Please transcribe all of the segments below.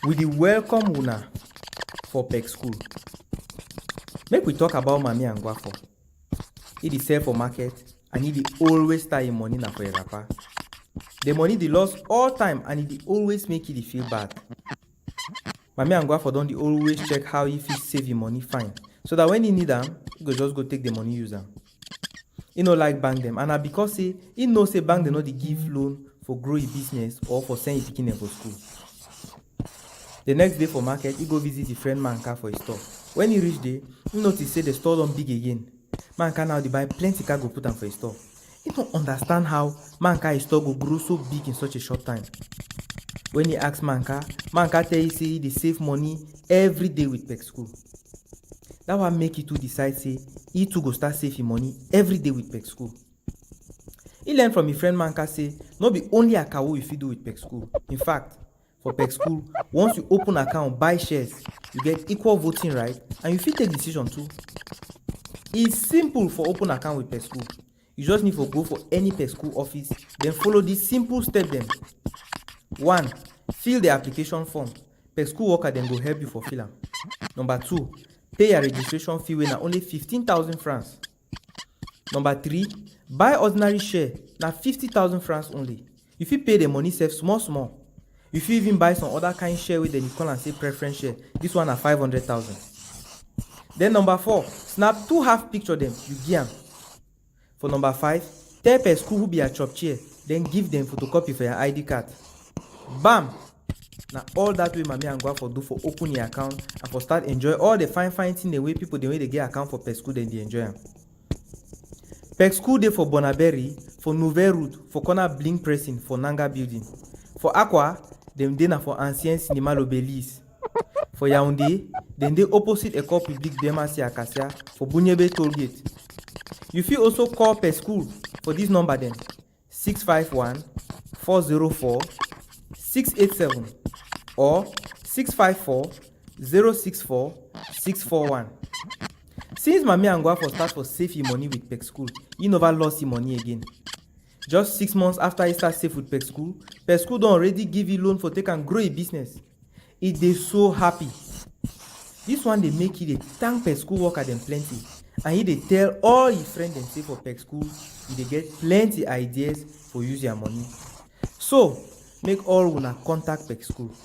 We dey welcome una for Peg School. Make we talk about Mami and Gwafo. He dey sell for market and he dey always tie him money na for a wrapper. The money dey lost all time and he dey always make he dey feel bad. Mami and Gwafo don dey always check how he fit save him money fine, so that when he need am, he go just go take the money use am. He no like bank dem, and na because say he know say bank dem no dey give loan for grow him business or for send him pikin dem for school. The next day for market, he go visit his friend Manka for his store. When he reach there, he notice say the store don big again. Manka now dey buy plenty cargo put am for his store. He don't understand how Manka his store go grow so big in such a short time. When he ask Manka, Manka tell you say he dey save money every day with Peg School. That one make he too decide say he too go start saving money every day with Peg School. He learn from his friend Manka say no be only akawo you fit do with Peg School. In fact, for Peg School, once you open account, buy shares, you get equal voting right and you fit take decision too. It's simple for open account with Peg School. You just need to go for any Peg School office, then follow this simple step dem. 1. Fill the application form. Peg School worker then go help you for fill am. Number 2. Pay your registration fee wey na only 15,000 francs. Number 3. Buy ordinary share na 50,000 francs only. You fit pay the money sef small small. You fit even buy some other kind share wey dem call am say preference share. This one na 500,000. Then number 4. Snap 2 half picture dem, you give am. For number 5, tell Peg School who be your chop chair, then give them photocopy for your ID card. Bam! Now all that way Mami and Gwafo do for open your account and for start enjoy all the fine thing the way people the way they get account for Peg School then they enjoy them. Peg School dey for Bonaberry, for Nouvelle Route, for corner Blink Pressing, for Nanga Building. For Aqua, dem dey na for Ancien Cinema Lobelis. For Yaoundé, dem dey opposite École Publique Demacy Acacia for Bunyebe Tollgate. You fit also call Peg School for this number then 651 404 687 or 654 064 641. Since Mami and Gwafo start for save him money with Peg School, he never lost him money again. Just 6 months after he start save with Peg School don already give him loan for take and grow his business. He dey so happy. This one dey make he dey thank Peg School worker dem plenty, and he dey tell all his friends dem say for Peg School he dey get plenty ideas for use their money. So make all una contact Peg School.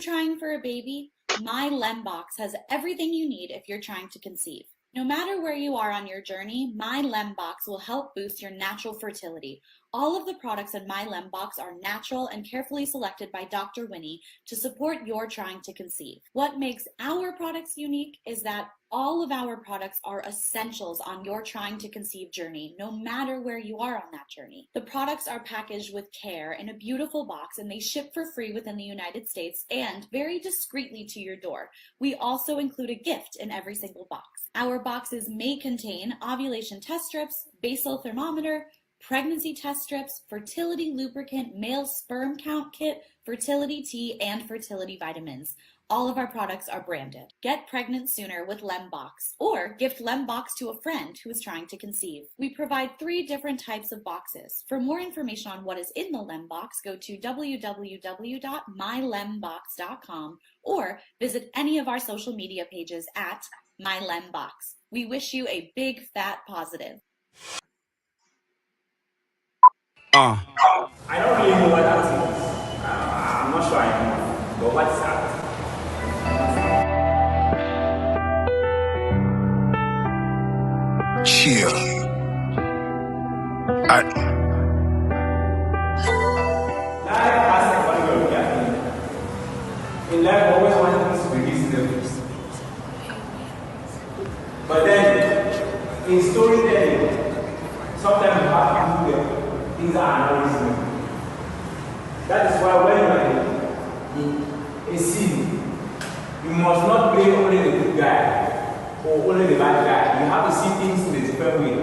Trying for a baby? My Box has everything you need if you're trying to conceive. No matter where you are on your journey, My Box will help boost your natural fertility. All of the products in My Box are natural and carefully selected by Dr. Winnie to support your trying to conceive. What makes our products unique is that all of our products are essentials on your trying to conceive journey, no matter where you are on that journey. The products are packaged with care in a beautiful box, and they ship for free within the United States and very discreetly to your door. We also include a gift in every single box. Our boxes may contain ovulation test strips, basal thermometer, pregnancy test strips, fertility lubricant, male sperm count kit, fertility tea, and fertility vitamins. All of our products are branded. Get pregnant sooner with Box, or gift Box to a friend who is trying to conceive. We provide 3 different types of boxes. For more information on what is in the Box, go to www.mylembox.com or visit any of our social media pages at MyLembox. We wish you a big fat positive. I don't really know what that is. I'm not sure I know. But what is that? Chill. In life, always wanted to release them. But then, in storytelling, have to do them, things are not easy. That is why when you are in a scene, you must not play only the good guy or only the bad guy. You have to see things in a different way.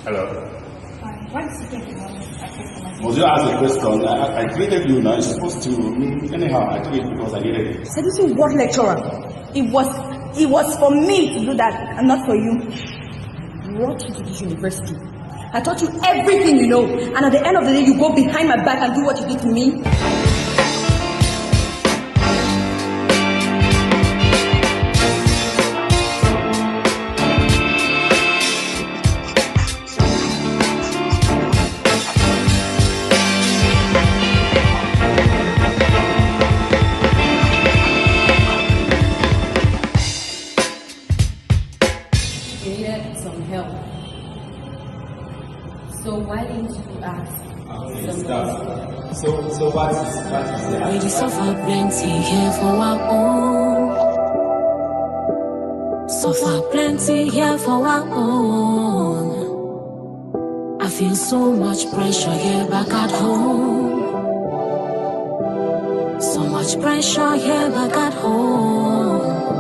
Hello. What is it? Was you ask a question? I created you now. You're supposed to. Anyhow, I did it because I needed it. Said this is what lecturer? It was for me to do that and not for you. Brought you to this university. I taught you everything you know, and at the end of the day, you go behind my back and do what you did to me. So why didn't you ask? So what is that? We just suffer plenty here for our own. Suffer plenty here for our own. I feel so much pressure here back at home. So much pressure here back at home.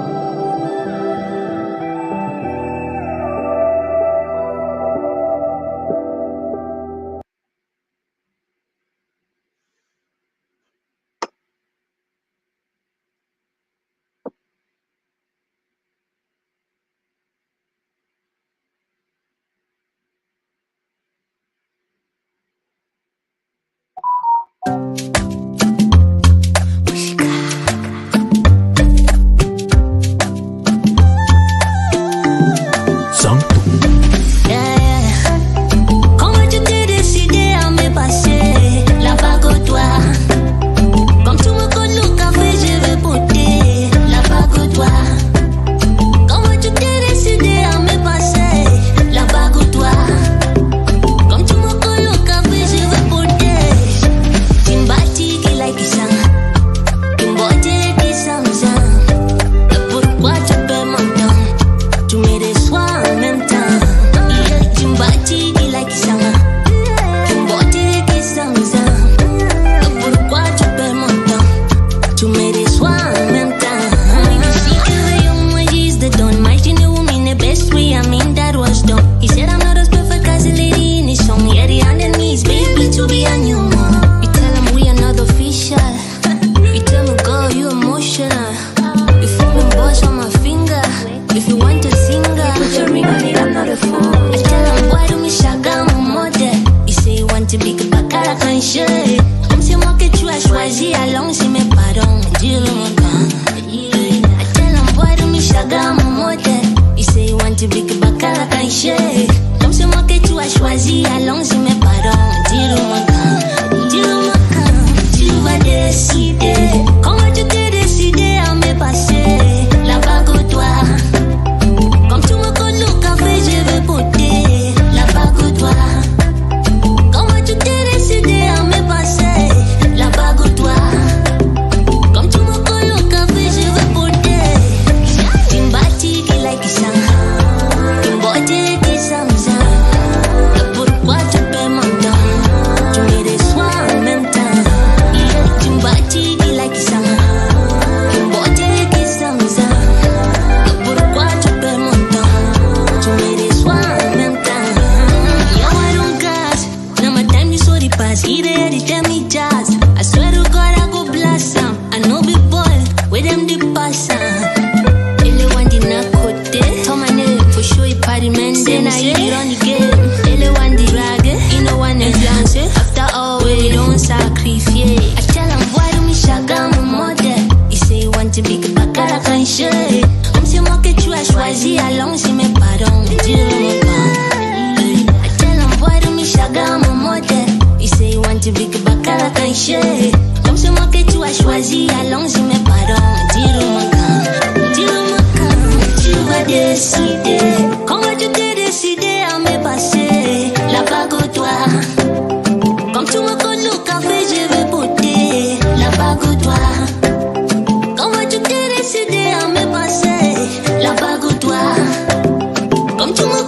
Come to my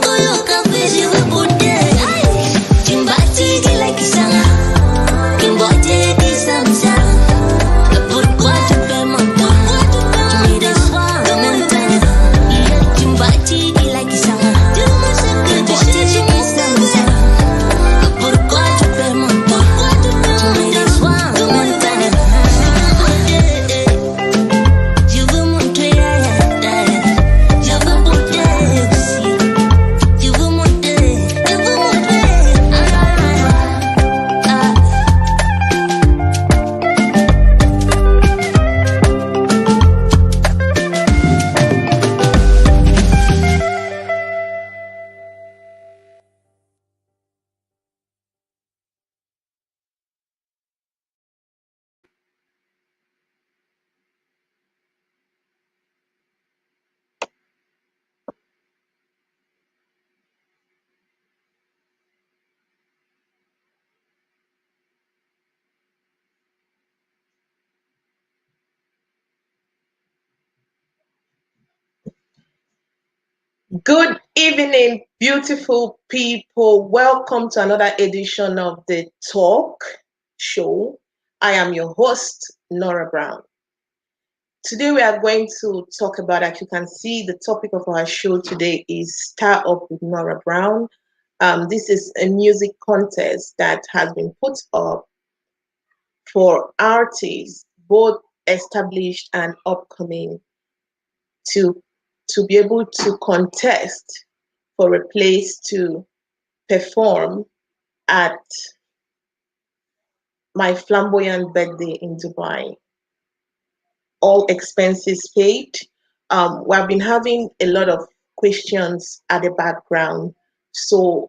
Good evening, beautiful people. Welcome to another edition of the Talk Show. I am your host, Nora Brown. Today we are going to talk about, as you can see, the topic of our show today is StarUp with Nora Brown. This is a music contest that has been put up for artists, both established and upcoming, to be able to contest for a place to perform at my flamboyant birthday in Dubai. All expenses paid. We've been having a lot of questions at the background. So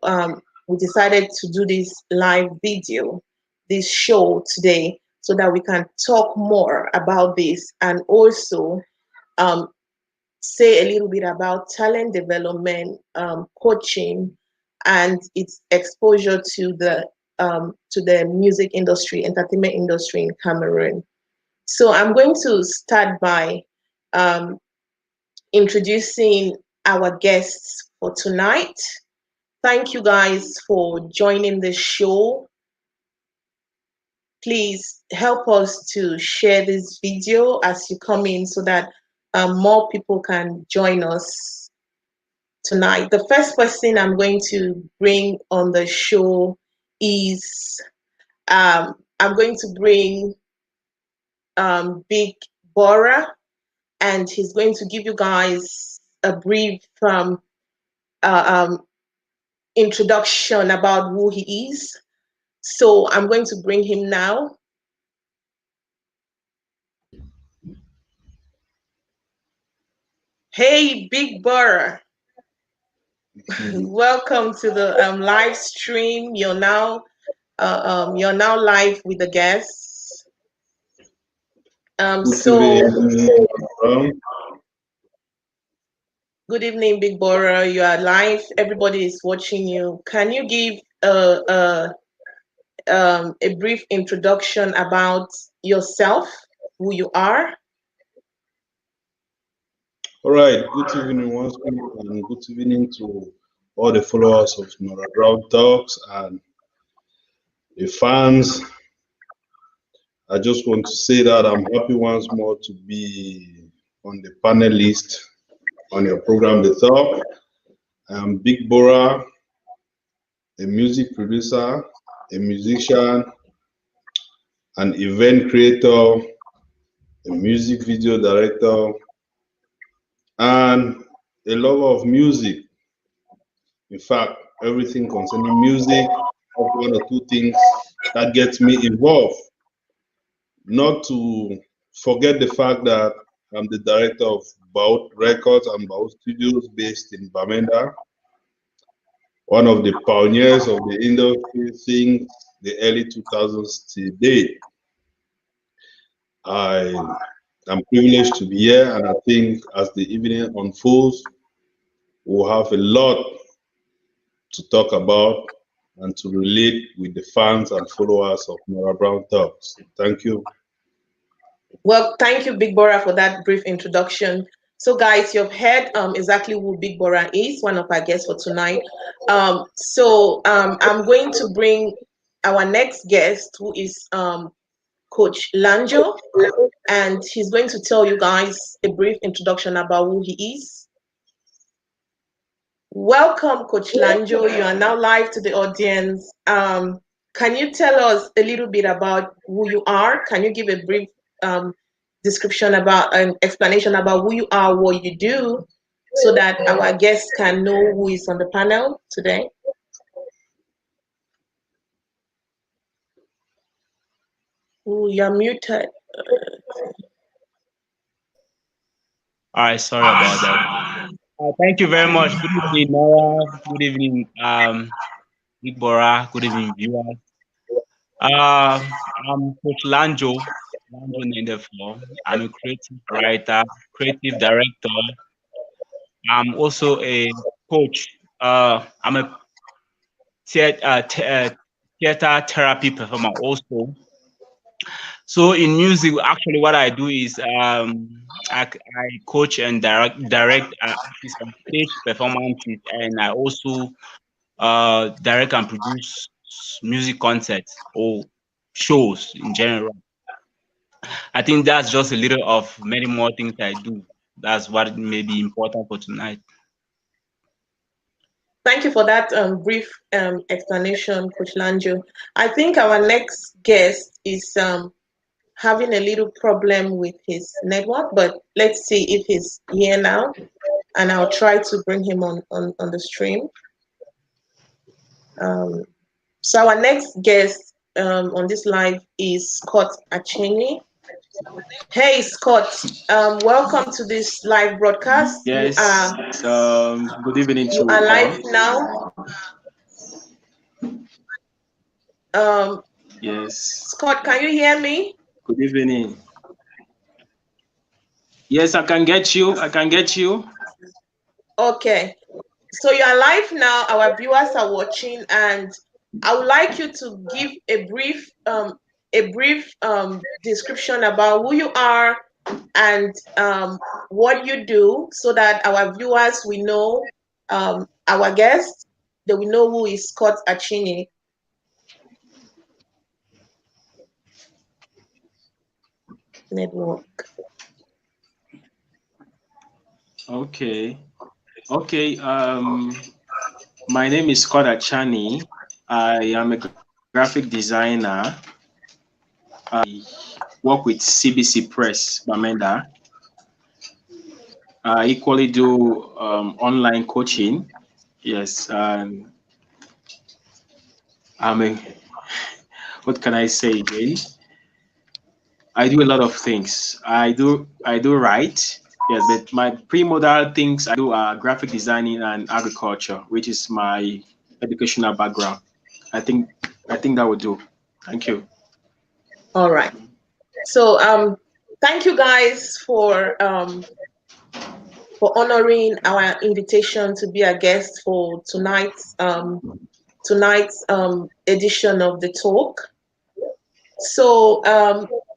we decided to do this live video, this show today, so that we can talk more about this and also say a little bit about talent development, coaching, and its exposure to the music industry, entertainment industry in Cameroon. So I'm going to start by introducing our guests for tonight. Thank you guys for joining the show. Please help us to share this video as you come in so that more people can join us tonight. The first person I'm going to bring on the show is I'm going to bring Big Bora, and he's going to give you guys a brief introduction about who he is. So I'm going to bring him now. Hey, Big Bora. Welcome to the live stream. You're now live with the guests. Good evening, Big Bora. You are live. Everybody is watching you. Can you give a brief introduction about yourself, who you are? All right. Good evening once again, and good evening to all the followers of Nora Brown Talks and the fans. I just want to say that I'm happy once more to be on the panel list on your program, The Talk. I'm Big Bora, a music producer, a musician, an event creator, a music video director, and a lover of music. In fact, everything concerning music is one or two things that gets me involved. Not to forget the fact that I'm the director of Baut Records and Baut Studios based in Bamenda, one of the pioneers of the industry since the early 2000s to date. I am privileged to be here, and I think as the evening unfolds, we'll have a lot to talk about and to relate with the fans and followers of Nora Brown Talks. Thank you. Well, thank you, Big Bora, for that brief introduction. So, guys, you've heard exactly who Big Bora is, one of our guests for tonight. I'm going to bring our next guest, who is Coach Lanjo, and he's going to tell you guys a brief introduction about who he is. Welcome, Coach Lanjo. You are now live to the audience. Can you tell us a little bit about who you are? Can you give a brief description about an explanation about who you are, what you do, so that our guests can know who is on the panel today? Oh, you're muted. All right, sorry about that. Thank you very much. Good evening, Nora. Good evening, Big Bora. Good evening, viewers. I'm Coach Lanjo Nendefo. I'm a creative writer, creative director. I'm also a coach. I'm a theater therapy performer also. So in music, actually what I do is I coach and direct artists on stage performances, and I also direct and produce music concerts or shows in general. I think that's just a little of many more things I do. That's what may be important for tonight. Thank you for that brief explanation, Coach Lanjo. I think our next guest is having a little problem with his network, but let's see if he's here now, and I'll try to bring him on the stream. So our next guest on this live is Scott Acheni. Hey, Scott, welcome to this live broadcast. Yes, good evening to you are live all. now. Yes. Scott, can you hear me? Good evening. Yes, I can get you. I can get you. Okay. So you are live now. Our viewers are watching, and I would like you to give a brief description about who you are and what you do, so that our viewers will know our guest. They will know who is Scott Achini. Network. Okay. Okay. My name is Scott Achani. I am a graphic designer. I work with CBC Press, Bamenda. I equally do online coaching. Yes. I'm a, what can I say again? I do a lot of things. I do write. Yes, but my primordial things I do are graphic designing and agriculture, which is my educational background. I think that would do. Thank you. All right. So thank you guys for honoring our invitation to be a guest for tonight's edition of the talk. So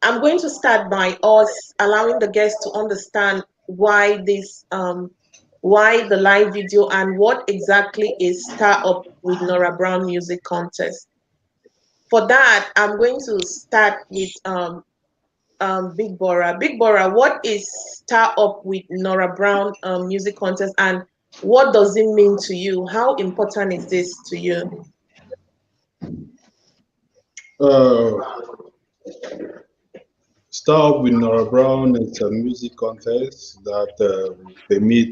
I'm going to start by us allowing the guests to understand why why the live video and what exactly is StarUp with Nora Brown Music Contest. For that, I'm going to start with Big Bora. Big Bora, what is StarUp with Nora Brown Music Contest, and what does it mean to you? How important is this to you? StarUp with Nora Brown is a music contest that permit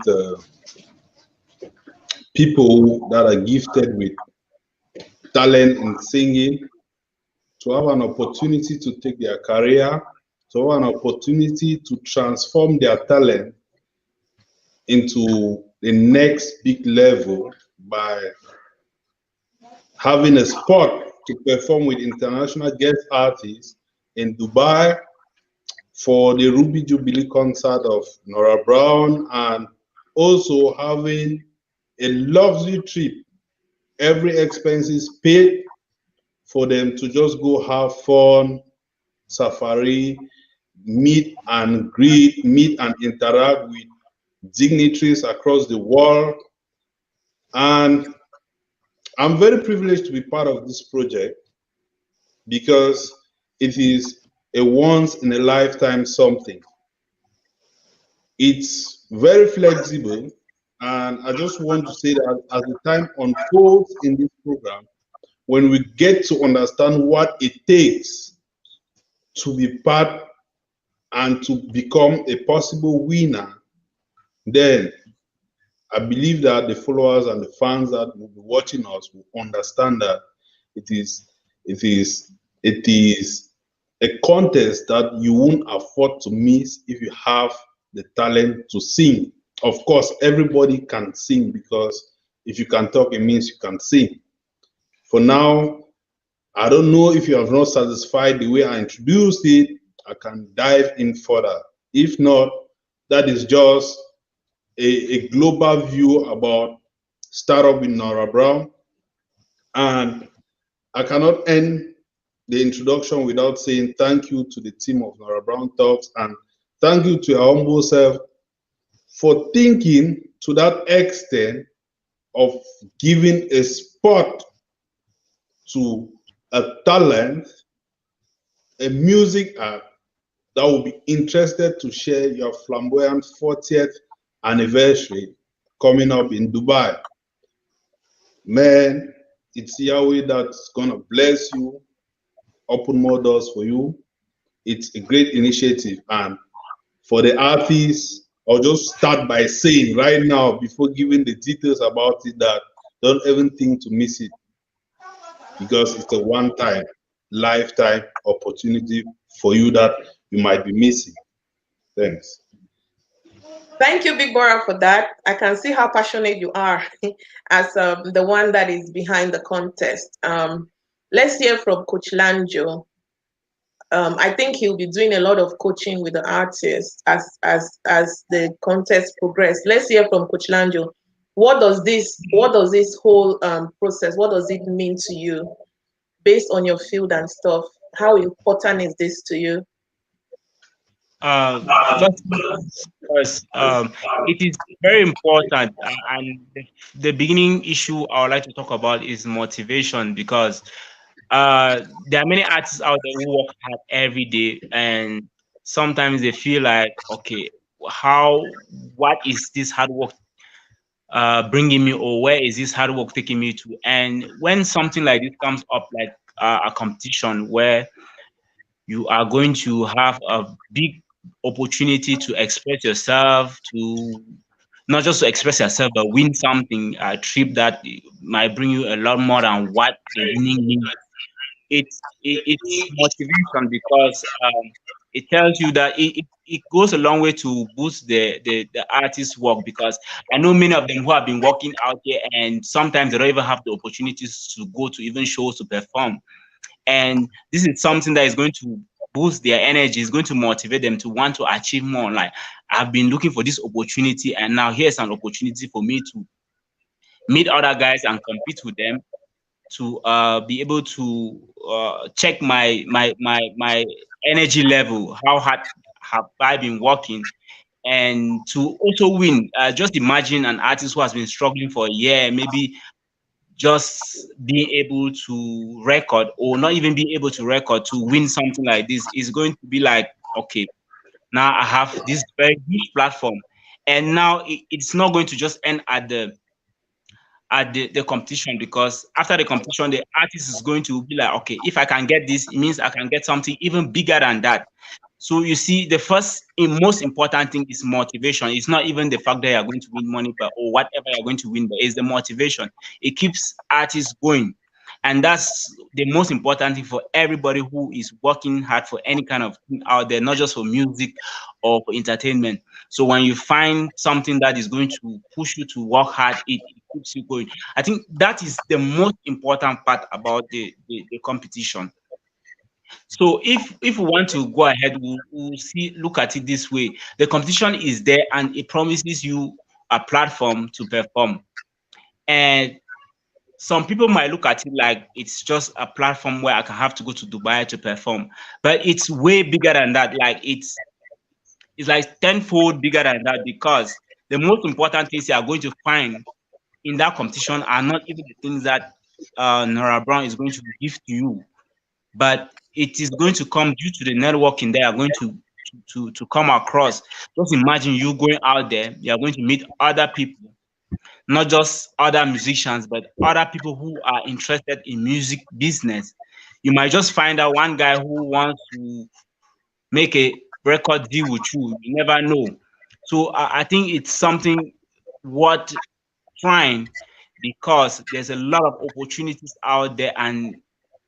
people that are gifted with talent in singing to have an opportunity to take their career, to have an opportunity to transform their talent into the next big level by having a spot to perform with international guest artists in Dubai for the Ruby Jubilee concert of Nora Brown, and also having a luxury trip, every expenses paid, for them to just go have fun, safari, meet and greet, meet and interact with dignitaries across the world. And I'm very privileged to be part of this project because it is a once in a lifetime something. It's very flexible, and I just want to say that as the time unfolds in this program, when we get to understand what it takes to be part and to become a possible winner, then I believe that the followers and the fans that will be watching us will understand that it is a contest that you won't afford to miss if you have the talent to sing. Of course, everybody can sing, because if you can talk, it means you can sing. For now, I don't know if you have not satisfied the way I introduced it. I can dive in further. If not, that is just a global view about StarUp with Nora Brown. And I cannot end the introduction without saying thank you to the team of Nora Brown Talks, and thank you to your humble self for thinking to that extent of giving a spot to a talent, a music act that will be interested to share your flamboyant 40th anniversary coming up in Dubai. Man, it's Yahweh that's gonna bless you, open more doors for you. It's a great initiative. And for the artists, I'll just start by saying right now, before giving the details about it, that don't even think to miss it, because it's a one-time, lifetime opportunity for you that you might be missing. Thanks. Thank you, Big Bora, for that. I can see how passionate you are as the one that is behind the contest. Let's hear from Coach Lanjo. I think he'll be doing a lot of coaching with the artists as the contest progress. Let's hear from Coach Lanjo. What does this whole process, what does it mean to you based on your field and stuff? How important is this to you? First, it is very important, and the beginning issue I would like to talk about is motivation, because there are many artists out there who work hard every day, and sometimes they feel like, okay, what is this hard work bringing me, or where is this hard work taking me to? And when something like this comes up, like a competition where you are going to have a big opportunity to express yourself, to not just to express yourself, but win something, a trip that might bring you a lot more than what the winning means. It's motivation, because it tells you that it goes a long way to boost the artist's work, because I know many of them who have been working out here, and sometimes they don't even have the opportunities to go to even shows to perform. And this is something that is going to boost their energy, is going to motivate them to want to achieve more. Like, I've been looking for this opportunity, and now here's an opportunity for me to meet other guys and compete with them, to be able to check my energy level, how hard have I been working, and to also win. Just imagine an artist who has been struggling for a year, maybe just being able to record, or not even being able to record, to win something like this is going to be like, okay, now I have this very huge platform. And now it's not going to just end at the competition, because after the competition, the artist is going to be like, okay, if I can get this, it means I can get something even bigger than that. So you see, the first and most important thing is motivation. It's not even the fact that you're going to win money, but or whatever you're going to win, but it's the motivation. It keeps artists going. And that's the most important thing for everybody who is working hard for any kind of thing out there, not just for music or for entertainment. So when you find something that is going to push you to work hard, it keeps you going. I think that is the most important part about the competition. So if we want to go ahead, we'll look at it this way. The competition is there, and it promises you a platform to perform. And some people might look at it like it's just a platform where I can have to go to Dubai to perform, but it's way bigger than that. Like, it's like tenfold bigger than that, because the most important things you are going to find in that competition are not even the things that Nora Brown is going to give to you, but it is going to come due to the networking they are going to come across. Just imagine you going out there, you are going to meet other people, not just other musicians, but other people who are interested in music business. You might just find out one guy who wants to make a record deal with you. You never know. So I think it's something worth trying, because there's a lot of opportunities out there, and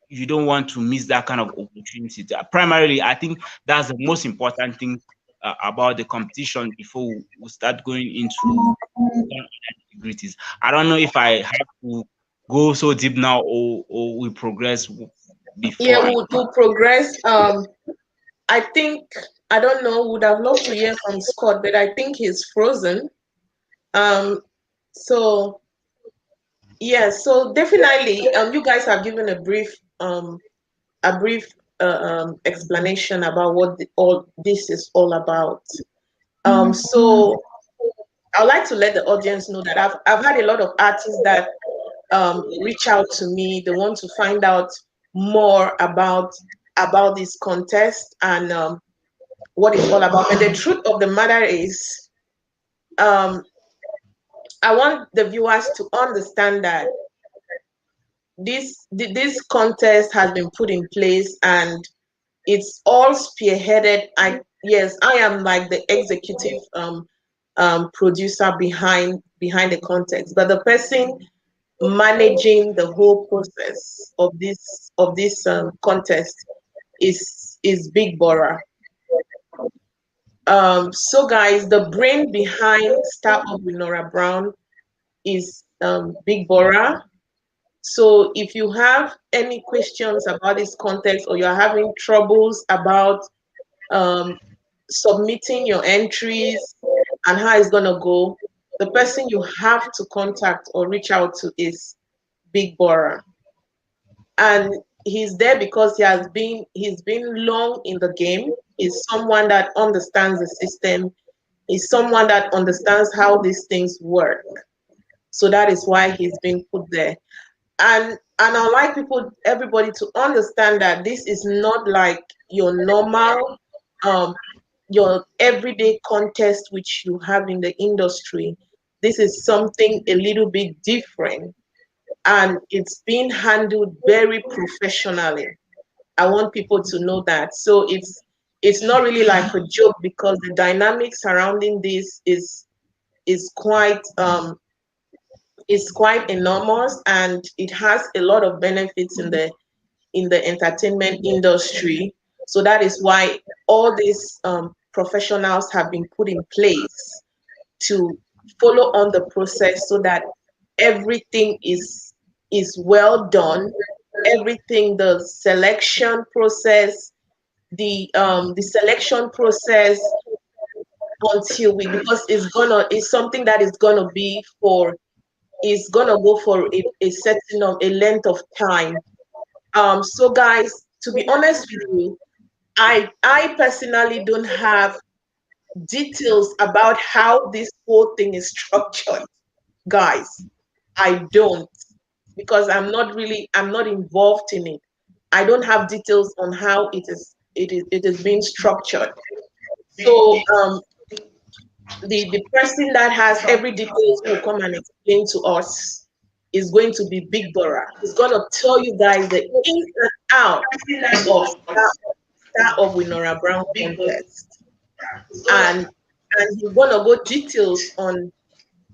you don't want to miss that kind of opportunity. Primarily, I think that's the most important thing about the competition before we start going into nitty-gritties. I don't know if I have to go so deep now, or we progress before. Yeah, we'll progress. I think, I don't know, would have loved to hear from Scott, but I think he's frozen. So yeah, so definitely, you guys have given a brief explanation about what all this is all about. So I'd like to let the audience know that I've had a lot of artists that reach out to me. They want to find out more about this contest and what it's all about. But the truth of the matter is, I want the viewers to understand that this contest has been put in place and it's all spearheaded. I am like the executive producer behind the contest, but the person managing the whole process of this contest is Big Bora. So guys, the brain behind StarUp with Nora Brown is Big Bora. So if you have any questions about this context or you're having troubles about submitting your entries and how it's gonna go, the person you have to contact or reach out to is Big Bora. And he's there because he's been long in the game. He's someone that understands the system. He's someone that understands how these things work. So that is why he's been put there. And I'd like everybody to understand that this is not like your normal, your everyday contest which you have in the industry. This is something a little bit different, and it's being handled very professionally. I want people to know that. So it's not really like a joke, because the dynamic surrounding this is quite enormous, and it has a lot of benefits in the entertainment industry. So that is why all these professionals have been put in place to follow on the process, so that everything is well done. Everything, the selection process, the selection process until because it's something that is gonna go for a certain a length of time. So guys, to be honest with you, I personally don't have details about how this whole thing is structured, guys. I don't, because I'm not involved in it. I don't have details on how it is being structured. So the person that has every details will come and explain to us is going to be Big Bora. He's going to tell you guys the ins and out of StarUp with Nora Brown contest, and he's going to go details on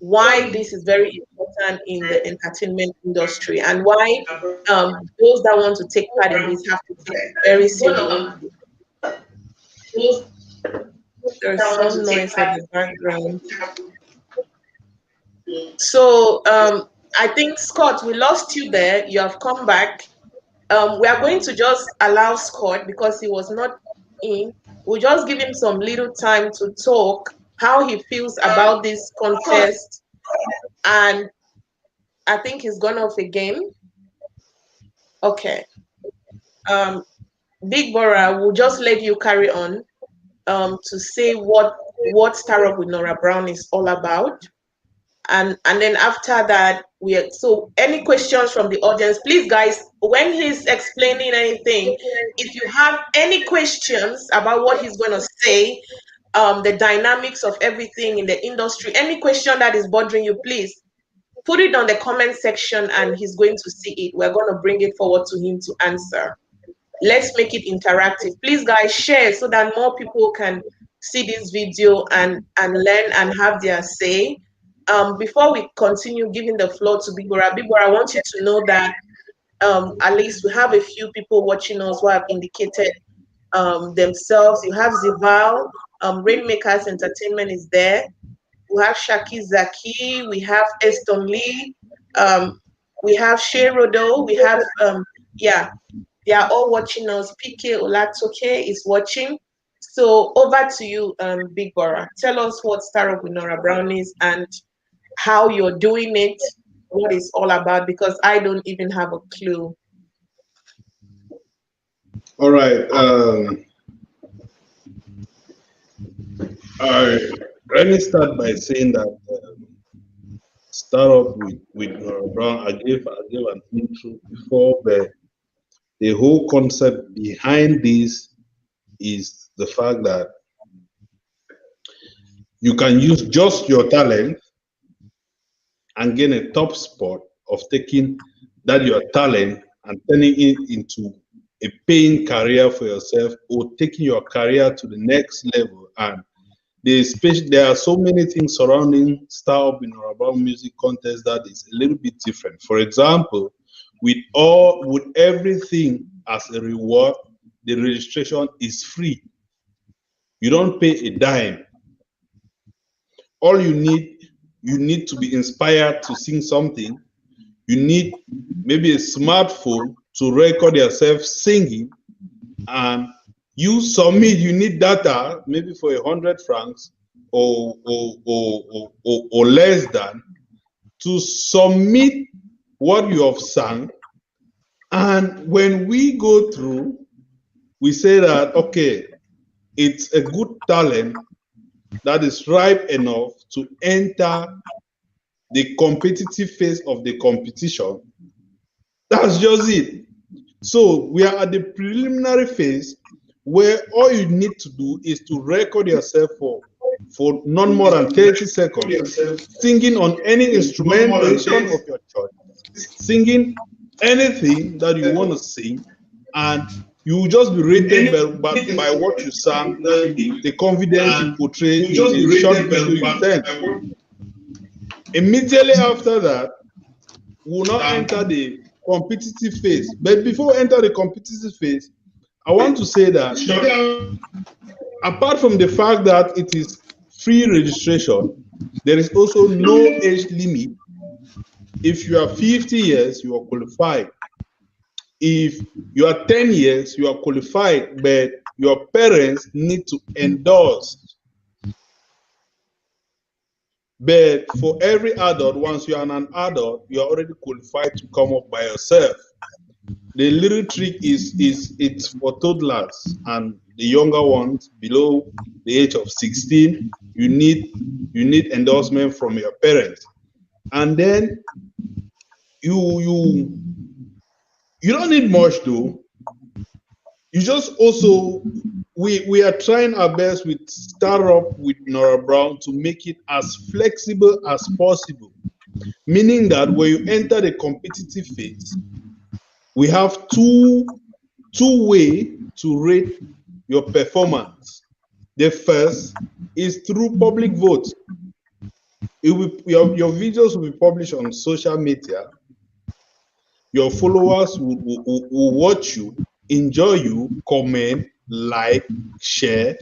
why this is very important in the entertainment industry, and why those that want to take part in this have to take it very seriously. There's some noise at the background. So I think, Scott, we lost you there. You have come back. We are going to just allow Scott, because he was not in. We'll just give him some little time to talk how he feels about this contest. And I think he's gone off again. Okay. Big Bora, we'll just let you carry on to say what StarUp with Nora Brown is all about. And then after that, so any questions from the audience, please guys, when he's explaining anything, if you have any questions about what he's going to say, the dynamics of everything in the industry, any question that is bothering you, please put it on the comment section, and he's going to see it. We're going to bring it forward to him to answer. Let's make it interactive. Please guys, share so that more people can see this video and learn and have their say. Before we continue giving the floor to Big Bora, I want you to know that at least we have a few people watching us who have indicated themselves. You have Zival, Rainmakers Entertainment is there. We have Shaki Zaki, we have Eston Lee, we have Sherodo, we have, they are all watching us. PK Olatoke is watching. So over to you, Big Bora. Tell us what StarUp with Nora Brown is and how you're doing it, what it's all about, because I don't even have a clue. All right. Let me start by saying that StarUp with Nora Brown. I gave an intro before, but the whole concept behind this is the fact that you can use just your talent and gain a top spot of taking that your talent and turning it into a paying career for yourself, or taking your career to the next level. And there are so many things surrounding StarUp in our music contest that is a little bit different. For example, with everything as a reward, the registration is free. You don't pay a dime. All you need to be inspired to sing something. You need maybe a smartphone to record yourself singing, and you submit. You need data, maybe for 100 francs or less than, to submit what you have sung. And when we go through, we say that, okay, it's a good talent that is ripe enough to enter the competitive phase of the competition. That's just it. So we are at the preliminary phase, where all you need to do is to record yourself for not more than 30 seconds, singing on any instrumentation of your choice, singing anything that you want to sing, and you will just be rated by what you sang, the confidence you portray in the short video you sent. Immediately after that, we will not enter the competitive phase. But before we enter the competitive phase, I want to say that apart from the fact that it is free registration, there is also no age limit. If you are 50 years, you are qualified. If you are 10 years, you are qualified, but your parents need to endorse. But for every adult, once you are an adult, you are already qualified to come up by yourself. The little trick is it's for toddlers and the younger ones below the age of 16. You need endorsement from your parents, and then you don't need much though. You just also, we are trying our best with StarUp with Nora Brown to make it as flexible as possible, meaning that when you enter the competitive phase, we have two ways to rate your performance. The first is through public vote. Your videos will be published on social media. Your followers will watch you, enjoy you, comment, like, share.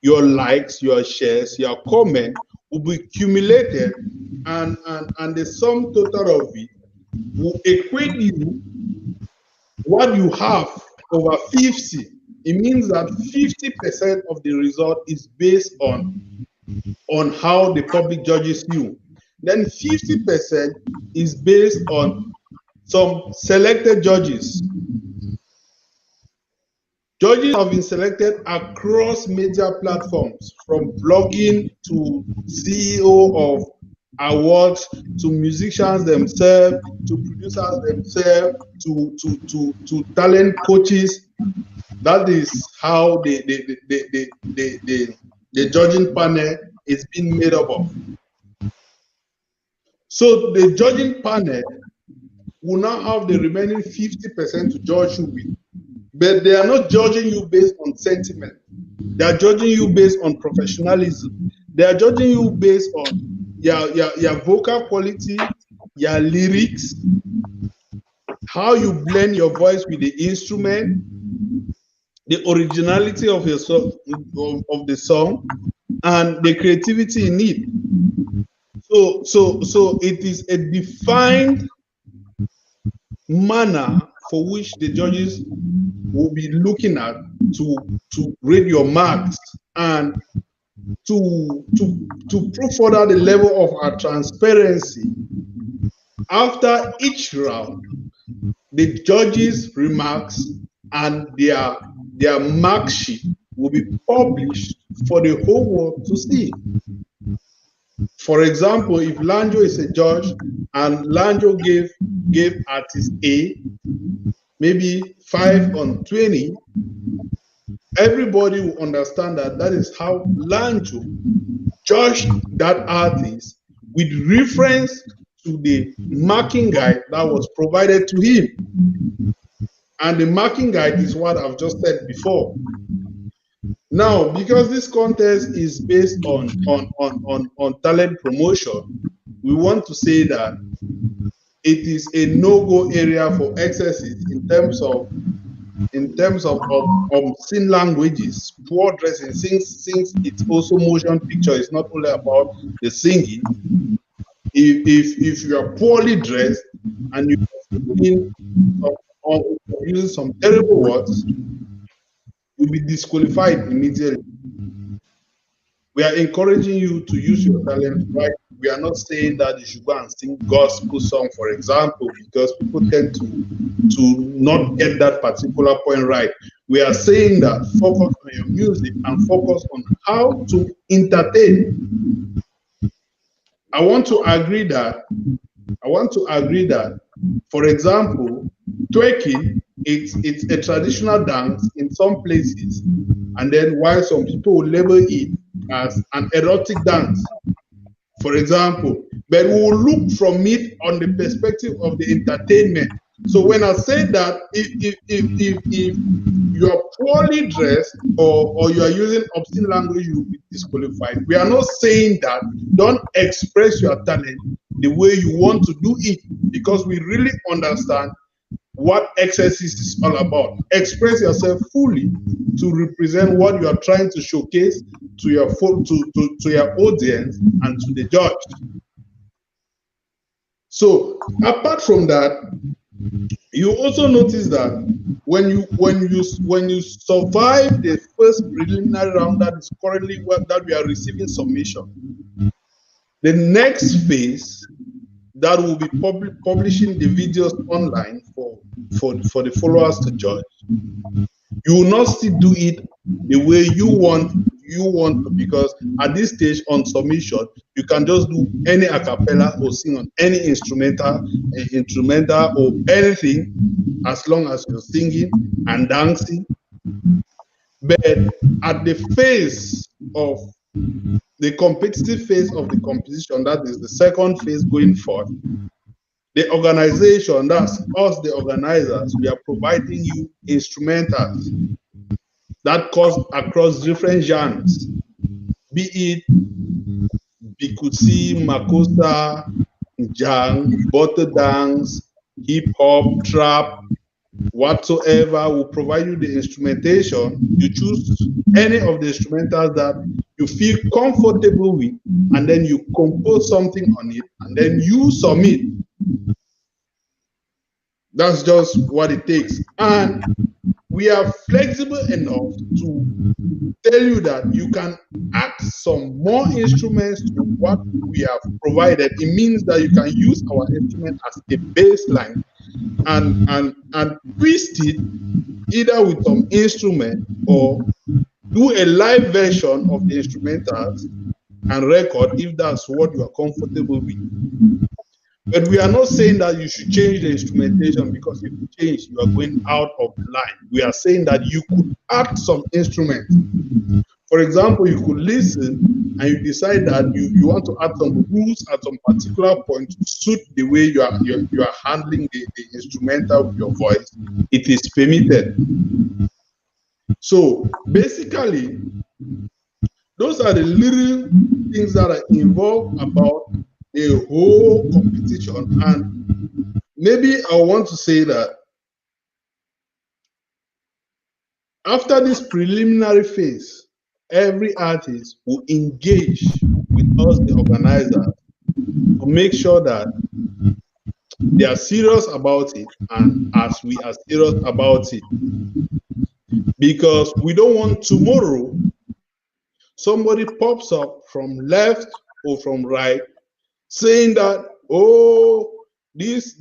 Your likes, your shares, your comment will be accumulated, and the sum total of it will equate you what you have over 50. It means that 50% of the result is based on how the public judges you. Then 50% is based on some selected judges. Judges have been selected across major platforms, from blogging to CEO of awards, to musicians themselves, to producers themselves, to talent coaches. That is how the judging panel is being made up of. So the judging panel will now have the remaining 50% to judge you with. But they are not judging you based on sentiment. They are judging you based on professionalism. They are judging you based on your vocal quality, your lyrics, how you blend your voice with the instrument, the originality of your song, of the song, and the creativity in it. So it is a defined manner for which the judges will be looking at to rate your marks, and to prove further the level of our transparency. After each round, the judges' remarks and their their mark sheet will be published for the whole world to see. For example, if Lanjo is a judge and Lanjo gave artist A maybe 5 on 20, everybody will understand that that is how Lanjo judged that artist with reference to the marking guide that was provided to him. And the marking guide is what I've just said before. Now, because this contest is based on talent promotion, we want to say that it is a no-go area for excesses in terms of obscene languages, poor dressing, since it's also motion picture. It's not only about the singing. If you are poorly dressed and you are using some terrible words, you'll be disqualified immediately. We are encouraging you to use your talent right. We are not saying that you should go and sing gospel song, for example, because people tend to not get that particular point right. We are saying that focus on your music and focus on how to entertain. I want to agree that, for example, twerking, it's a traditional dance in some places, and then while some people will label it as an erotic dance, for example, but we will look from it on the perspective of the entertainment. So when I say that if you are poorly dressed or you are using obscene language, you will be disqualified. We are not saying that don't express your talent the way you want to do it, because we really understand what exercise is all about. Express yourself fully to represent what you are trying to showcase to your audience and to the judge. So apart from that, you also notice that when you survive the first preliminary round that is currently that we are receiving submission, the next phase that will be publishing the videos online for the followers to judge. You will not still do it the way you want to, because at this stage on submission, you can just do any a cappella or sing on any instrumental or anything, as long as you're singing and dancing. But at the phase of the competitive phase of the competition, that is the second phase going forth, the organization, that's us, the organizers, we are providing you instrumentals that cost across different genres, be it Bikusi, Makosa, Jang, Butter Dance, Hip Hop, Trap, whatsoever. Will provide you the instrumentation. You choose any of the instrumentals that you feel comfortable with, and then you compose something on it, and then you submit. That's just what it takes. And we are flexible enough to tell you that you can add some more instruments to what we have provided. It means that you can use our instrument as a baseline and twist it either with some instrument or do a live version of the instrumentals and record if that's what you are comfortable with. But we are not saying that you should change the instrumentation, because if you change, you are going out of line. We are saying that you could add some instruments. For example, you could listen and you decide that you want to add some rules at some particular point to suit the way you are handling the instrumental with your voice. It is permitted. So basically, those are the little things that are involved about a whole competition. And maybe I want to say that after this preliminary phase, every artist will engage with us, the organizers, to make sure that they are serious about it, and as we are serious about it, because we don't want tomorrow somebody pops up from left or from right saying that, oh, these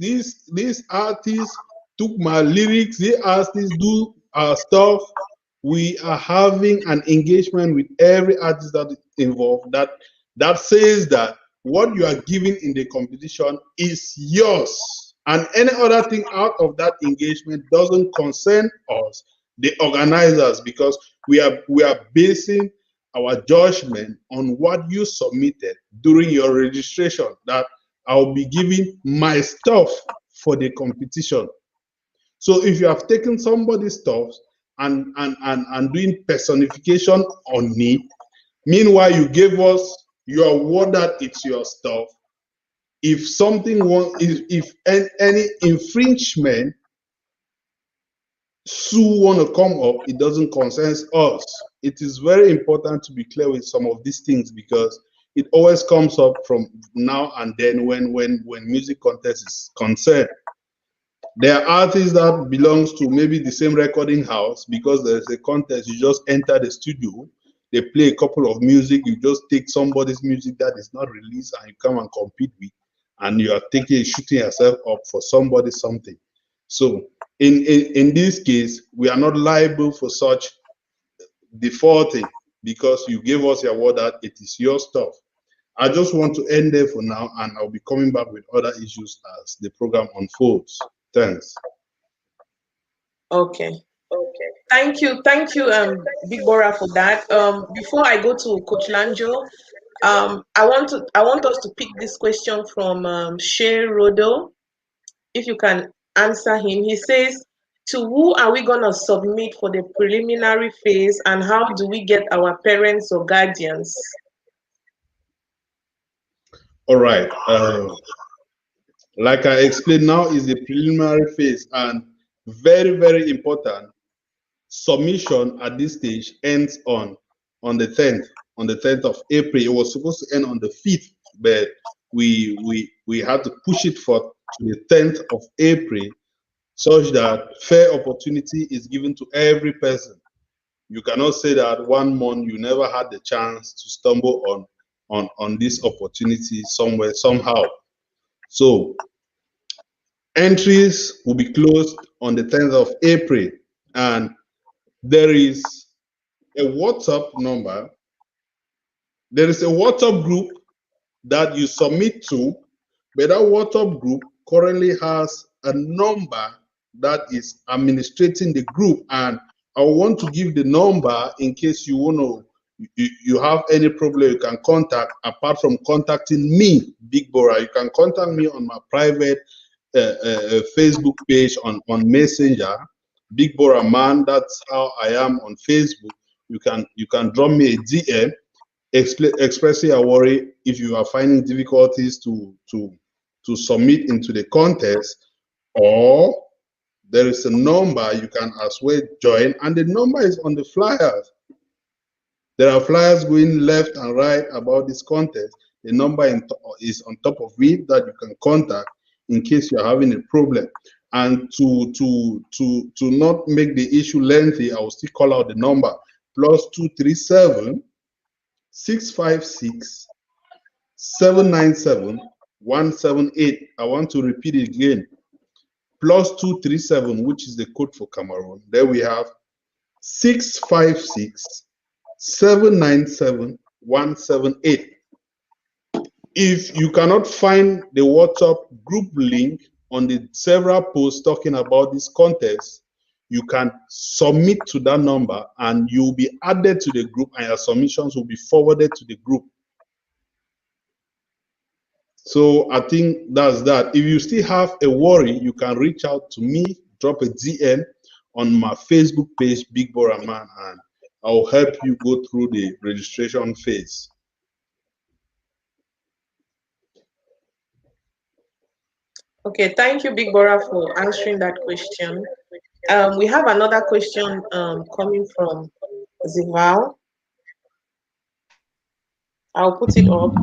artists took my lyrics, these artists do our stuff, we are having an engagement with every artist that is involved that says that what you are giving in the competition is yours, and any other thing out of that engagement doesn't concern us, the organizers, because we are basing our judgment on what you submitted during your registration, that I'll be giving my stuff for the competition. So if you have taken somebody's stuff and doing personification on it, meanwhile you gave us your word that it's your stuff, if something if any infringement want to come up, it doesn't concern us. It is very important to be clear with some of these things, because it always comes up from now and then when music contest is concerned. There are artists that belongs to maybe the same recording house. Because there's a contest, you just enter the studio, they play a couple of music, you just take somebody's music that is not released and you come and compete with, and you are shooting yourself up for somebody something. So in this case, we are not liable for such defaulting, because you gave us your word that it is your stuff. I just want to end there for now, and I'll be coming back with other issues as the program unfolds. Thanks. Okay. Thank you, Big Bora, for that. Before I go to Coach Lanjo, I want us to pick this question from Shay Rodo. If you can answer him, he says, to who are we going to submit for the preliminary phase, and how do we get our parents or guardians? All right. Like I explained, now is the preliminary phase, and very, very important. Submission at this stage ends on the 10th of April. It was supposed to end on the 5th, but we had to push it to the 10th of April, such that fair opportunity is given to every person. You cannot say that 1 month you never had the chance to stumble on this opportunity somewhere, somehow. So entries will be closed on the 10th of April, and there is a WhatsApp number. There is a WhatsApp group that you submit to, but that WhatsApp group currently has a number that is administrating the group, and I want to give the number in case you want to, you have any problem. You can contact, apart from contacting me, Big Bora, you can contact me on my private Facebook page on Messenger, Big Bora Man. That's how I am on Facebook. You can drop me a DM expressing a worry if you are finding difficulties to submit into the contest, or there is a number you can as well join, and the number is on the flyers. There are flyers going left and right about this contest. The number is on top of it that you can contact in case you're having a problem. And to not make the issue lengthy, I will still call out the number: +237 656 797 178. I want to repeat it again: +237, which is the code for Cameroon. There we have 656 797 178. If you cannot find the WhatsApp group link on the several posts talking about this contest, you can submit to that number and you'll be added to the group, and your submissions will be forwarded to the group. So I think that's that. If you still have a worry, you can reach out to me, drop a DM on my Facebook page, Big Bora Man, and I'll help you go through the registration phase. Okay, thank you, Big Bora, for answering that question. We have another question coming from Zival. I'll put it up.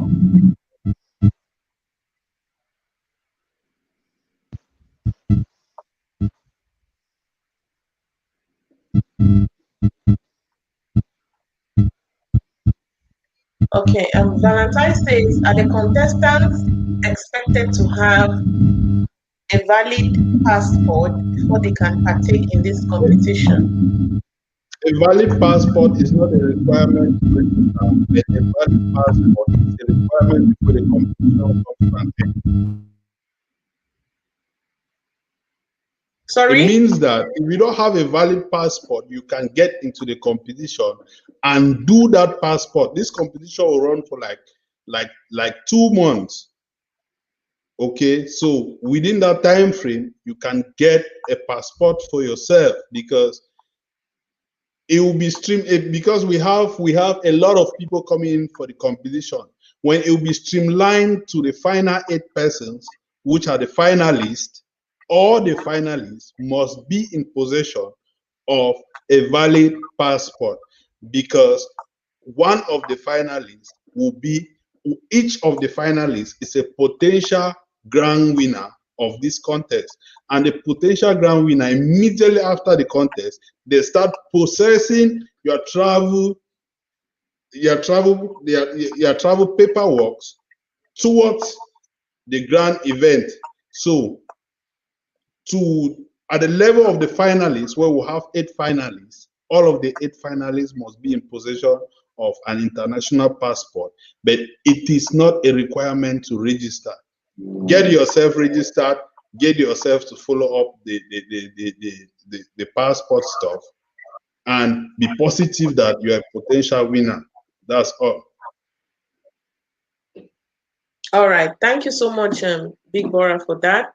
Okay, Valentine says, are the contestants expected to have a valid passport before they can partake in this competition? A valid passport is not a requirement to register, but a valid passport is a requirement before the competition comes to an end. Sorry? It means that if you don't have a valid passport, you can get into the competition and do that passport. This competition will run for like 2 months. Okay, so within that time frame, you can get a passport for yourself, because it will be streamed, because we have a lot of people coming in for the competition. When it will be streamlined to the final 8 persons, which are the finalists, all the finalists must be in possession of a valid passport, because one of the finalists will be, each of the finalists is a potential grand winner of this contest. And the potential grand winner, immediately after the contest, they start processing your travel paperwork towards the grand event. So at the level of the finalists, where we have 8 finalists, all of the 8 finalists must be in possession of an international passport, but it is not a requirement to register. Get yourself registered, get yourself to follow up the passport stuff, and be positive that you're a potential winner. That's all. All right. Thank you so much, Big Bora, for that.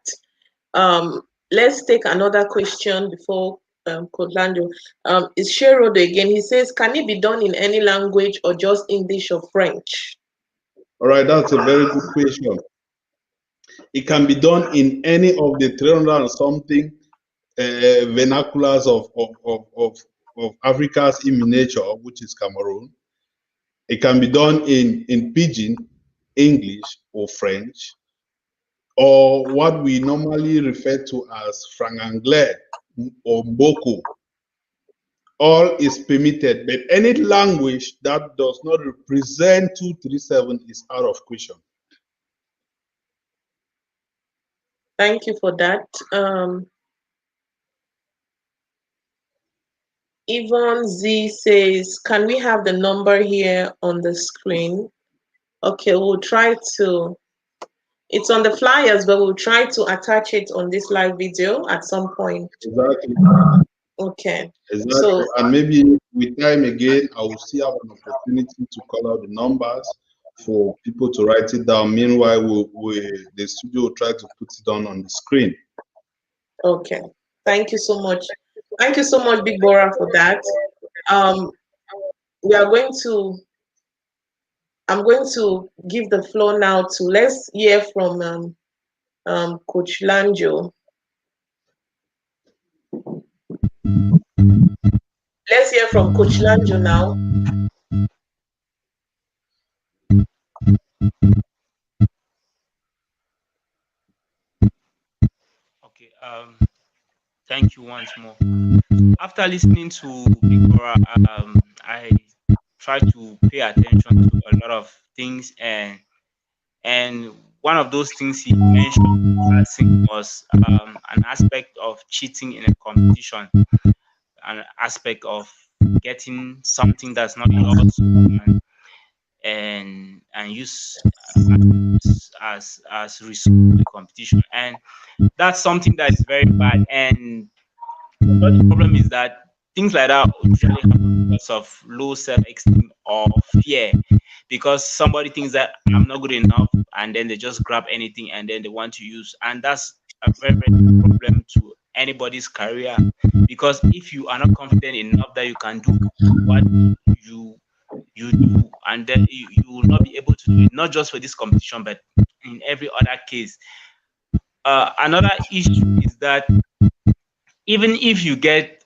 Let's take another question before Kodlando. It's Sherodo again. He says, can it be done in any language or just English or French? All right, that's a very good question. It can be done in any of the 300 and something vernaculars of Africa's in miniature, which is Cameroon. It can be done in Pidgin, English, or French, or what we normally refer to as franc-anglais or Mboko. All is permitted, but any language that does not represent 237 is out of question. Thank you for that. Yvonne Z says, can we have the number here on the screen? Okay, we'll try to, it's on the flyers, but we'll try to attach it on this live video at some point. Exactly. Okay. Exactly. So, and maybe with time again, I will still have an opportunity to call out the numbers for people to write it down. Meanwhile, the studio will try to put it on the screen. Okay. Thank you so much. Thank you so much, Big Bora, for that. We are going to, I'm going to give the floor now to, let's hear from Coach Lanjo. Let's hear from Coach Lanjo now. Okay, thank you once more. After listening to Big Bora, I try to pay attention to a lot of things, and one of those things he mentioned, I think, was an aspect of cheating in a competition, an aspect of getting something that's not yours, and use as resource in the competition, and that's something that is very bad. And the problem is that things like that usually happen because of low self-esteem or fear, because somebody thinks that I'm not good enough, and then they just grab anything and then they want to use, and that's a very, very big problem to anybody's career, because if you are not confident enough that you can do what you do, and then you will not be able to do it, not just for this competition but in every other case. Another issue is that even if you get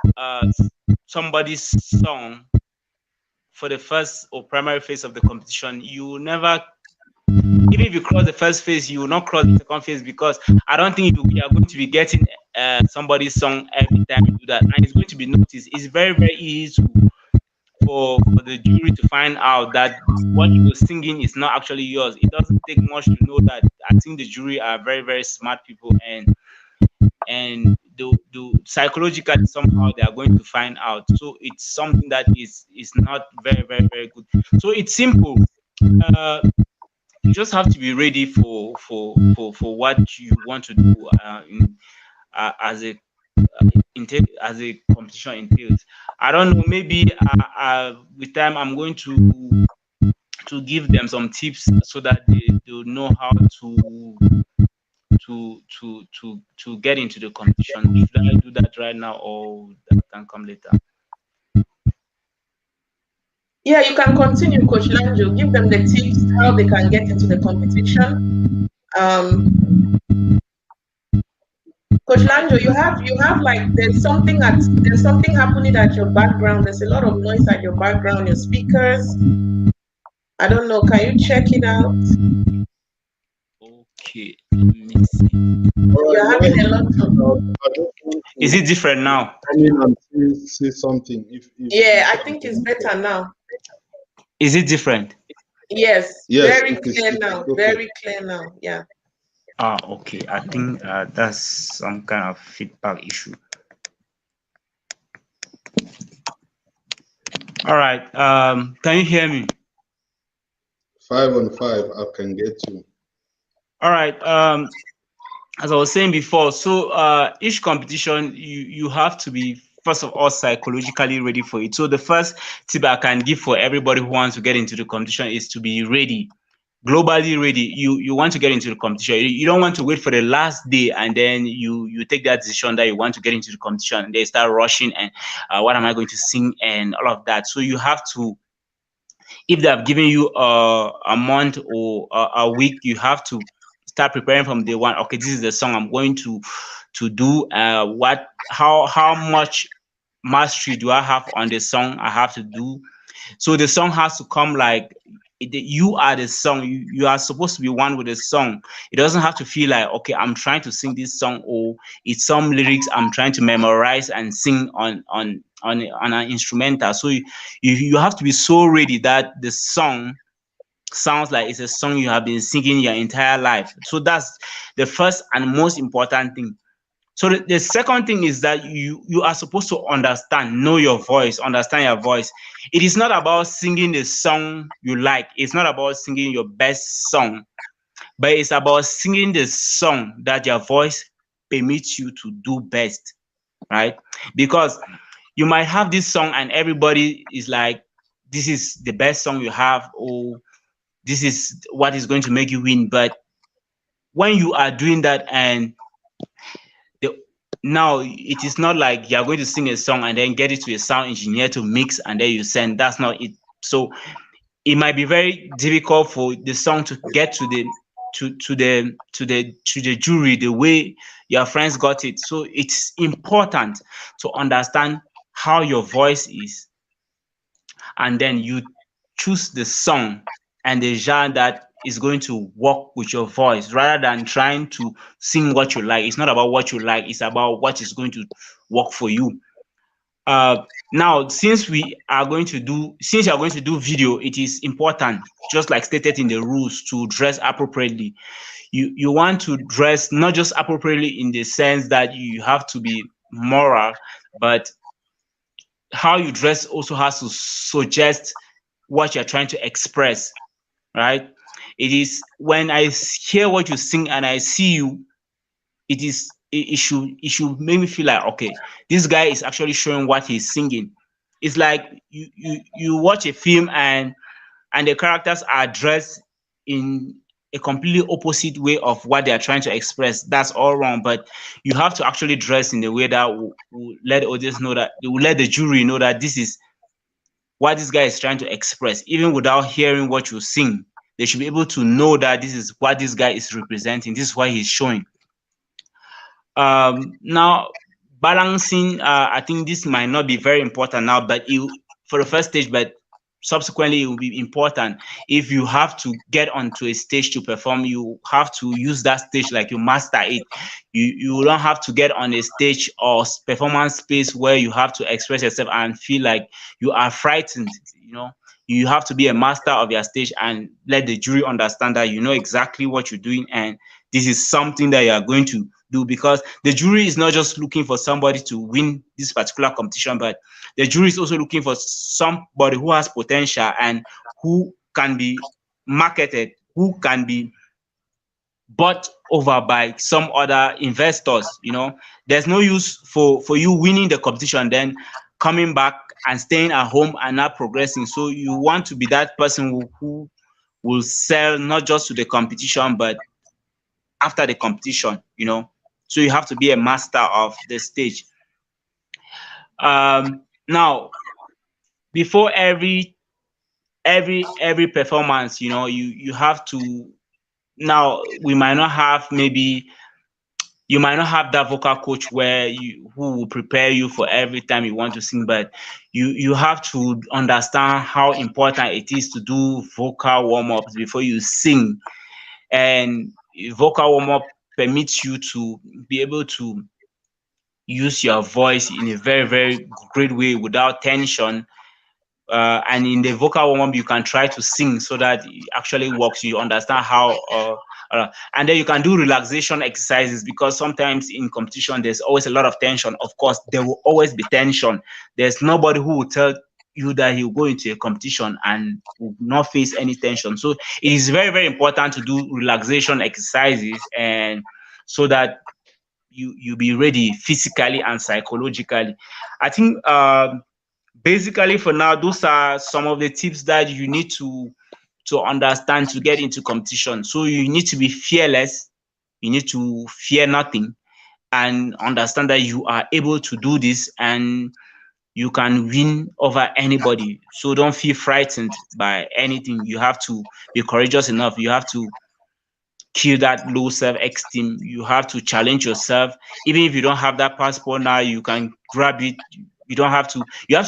somebody's song for the first or primary phase of the competition, you will never, even if you cross the first phase, you will not cross the second phase, because I don't think you are going to be getting somebody's song every time you do that, and it's going to be noticed. It's very, very easy for the jury to find out that what you were singing is not actually yours. It doesn't take much to know that. I think the jury are very, very smart people, and psychologically somehow they are going to find out. So it's something that is not very, very, very good. So it's simple. You just have to be ready for what you want to do as a as a competition entails. I don't know. Maybe with time I'm going to give them some tips so that they'll know how to get into the competition. Should I do that right now, or that can come later? Yeah, you can continue, Coach Lanjo. Give them the tips how they can get into the competition. Coach Lanjo, you have like there's something happening at your background. There's a lot of noise at your background, your speakers. I don't know. Can you check it out? Okay, let me see. You're having a lot of. Is it different now? Come in and say something. Yeah, I think it's better now. Is it different? Yes, Yes, very clear now. Okay. Very clear now. Yeah. Okay. I think that's some kind of feedback issue. All right. Can you hear me? 5 on 5, I can get you. All right. As I was saying before, so each competition you have to be, first of all, psychologically ready for it. So the first tip I can give for everybody who wants to get into the competition is to be ready, globally ready. You want to get into the competition. You don't want to wait for the last day and then you take that decision that you want to get into the competition and they start rushing and what am I going to sing and all of that. So you have to, if they have given you a month or a week, you have to start preparing from day one. Okay, this is the song I'm going to do. How much mastery do I have on the song I have to do? So the song has to come like you are the song. You are supposed to be one with the song. It doesn't have to feel like, okay, I'm trying to sing this song, or it's some lyrics I'm trying to memorize and sing on an instrumental. So you have to be so ready that the song sounds like it's a song you have been singing your entire life. So that's the first and most important thing. So the second thing is that you are supposed to know your voice, understand your voice. It is not about singing the song you like. It's not about singing your best song, but it's about singing the song that your voice permits you to do best, right? Because you might have this song and everybody is like, this is the best song you have, or this is what is going to make you win. But when you are doing that and now it is not like you're going to sing a song and then get it to a sound engineer to mix and then you send. That's not it. So it might be very difficult for the song to get to the jury the way your friends got it. So it's important to understand how your voice is, and then you choose the song and the genre that is going to work with your voice, rather than trying to sing what you like. It's not about what you like, it's about what is going to work for you. Now, since you are going to do video, it is important, just like stated in the rules, to dress appropriately. You want to dress not just appropriately in the sense that you have to be moral, but how you dress also has to suggest what you're trying to express, right? It is when I hear what you sing and I see you, it should make me feel like, okay, this guy is actually showing what he's singing. It's like you watch a film and the characters are dressed in a completely opposite way of what they are trying to express. That's all wrong. But you have to actually dress in a way that will let the audience know, that it will let the jury know that this is what this guy is trying to express. Even without hearing what you sing, they should be able to know that this is what this guy is representing. This is what he's showing. Now, balancing, I think this might not be very important now, but for the first stage, but subsequently it will be important. If you have to get onto a stage to perform, you have to use that stage like you master it. You don't have to get on a stage or performance space where you have to express yourself and feel like you are frightened. You have to be a master of your stage and let the jury understand that you know exactly what you're doing, and this is something that you are going to do, because the jury is not just looking for somebody to win this particular competition, but the jury is also looking for somebody who has potential and who can be marketed, who can be bought over by some other investors. You know, there's no use for you winning the competition, then coming back and staying at home and not progressing. So you want to be that person who will sell not just to the competition, but after the competition, you know. So you have to be a master of the stage. Now, before every performance, you know, you have to, now we might not have, maybe you might not have that vocal coach who will prepare you for every time you want to sing, but you have to understand how important it is to do vocal warm-ups before you sing. And vocal warm-up permits you to be able to use your voice in a very, very great way without tension. And in the vocal warm-up, you can try to sing so that it actually works. You understand how, and then you can do relaxation exercises, because sometimes in competition, there's always a lot of tension. Of course, there will always be tension. There's nobody who will tell you that he'll go into a competition and will not face any tension. So it is very, very important to do relaxation exercises, and so that you be ready physically and psychologically. I think basically for now, those are some of the tips that you need to understand to get into competition. So you need to be fearless. You need to fear nothing and understand that you are able to do this and you can win over anybody. So don't feel frightened by anything. You have to be courageous enough. You have to kill that low self-esteem. You have to challenge yourself. Even if you don't have that passport now, you can grab it. You have to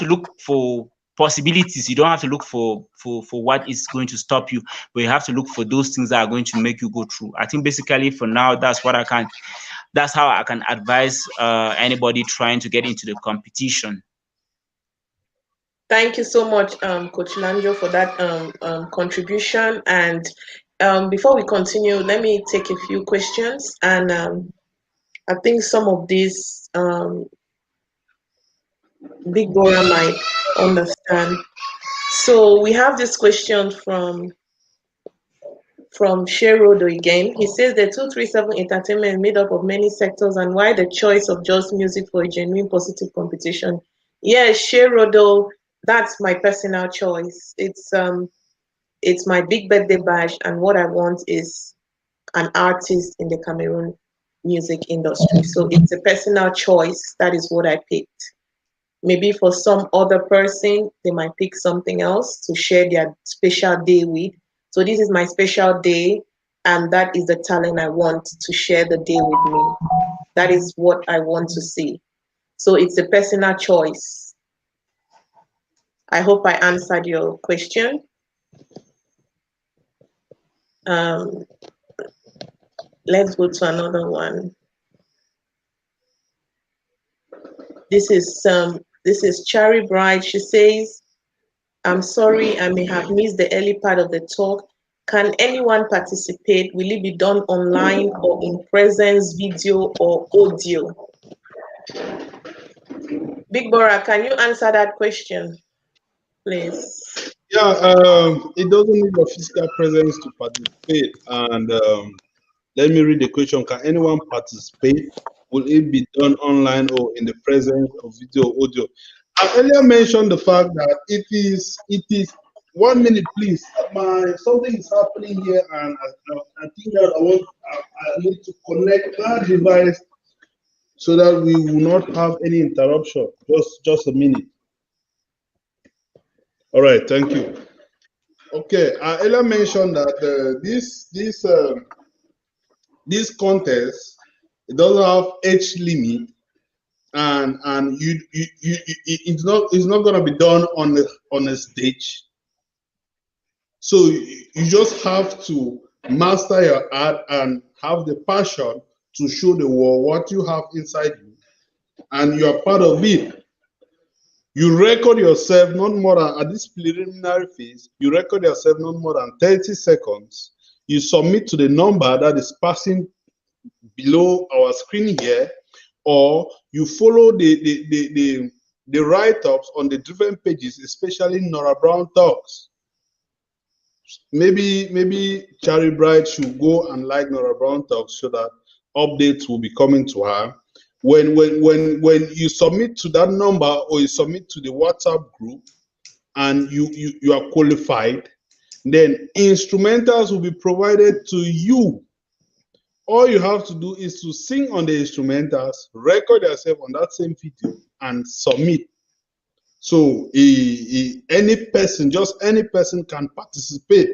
look for possibilities. You don't have to look for what is going to stop you, but you have to look for those things that are going to make you go through. I think basically for now, that's how I can advise anybody trying to get into the competition. Thank you so much, Coach Lanjo, for that contribution. And before we continue, let me take a few questions. And I think some of these Big Bora might understand. So we have this question from Sherodo again. He says the 237 Entertainment made up of many sectors, and why the choice of just music for a genuine positive competition? Yes, Sherodo, that's my personal choice. It's my big birthday bash, and what I want is an artist in the Cameroon music industry. So it's a personal choice. That is what I picked. Maybe for some other person, they might pick something else to share their special day with. So this is my special day, and that is the talent I want to share the day with me. That is what I want to see. So it's a personal choice. I hope I answered your question. Let's go to another one. This is Cherry Bride. She says, I'm sorry, I may have missed the early part of the talk. Can anyone participate? Will it be done online or in presence, video or audio? Big Bora, can you answer that question, please? Yeah, it doesn't need a physical presence to participate. And let me read the question. Can anyone participate? Will it be done online or in the presence of video or audio? I earlier mentioned the fact that it is 1 minute, please. Something is happening here, and I think that I need to connect that device so that we will not have any interruption. Just a minute. All right, thank you. Okay, I earlier mentioned that this contest, it doesn't have age limit, and it's not going to be done on a stage. So you just have to master your art and have the passion to show the world what you have inside you, and you are part of it. You record yourself not more than, at this preliminary phase, you record yourself not more than 30 seconds. You submit to the number that is passing below our screen here, or you follow the write-ups on the different pages, especially Nora Brown Talks. Maybe Cherry Bright should go and like Nora Brown Talks so that updates will be coming to her. When you submit to that number or you submit to the WhatsApp group and you are qualified, then instrumentals will be provided to you. All you have to do is to sing on the instrumentals, record yourself on that same video, and submit. So any person, just any person can participate.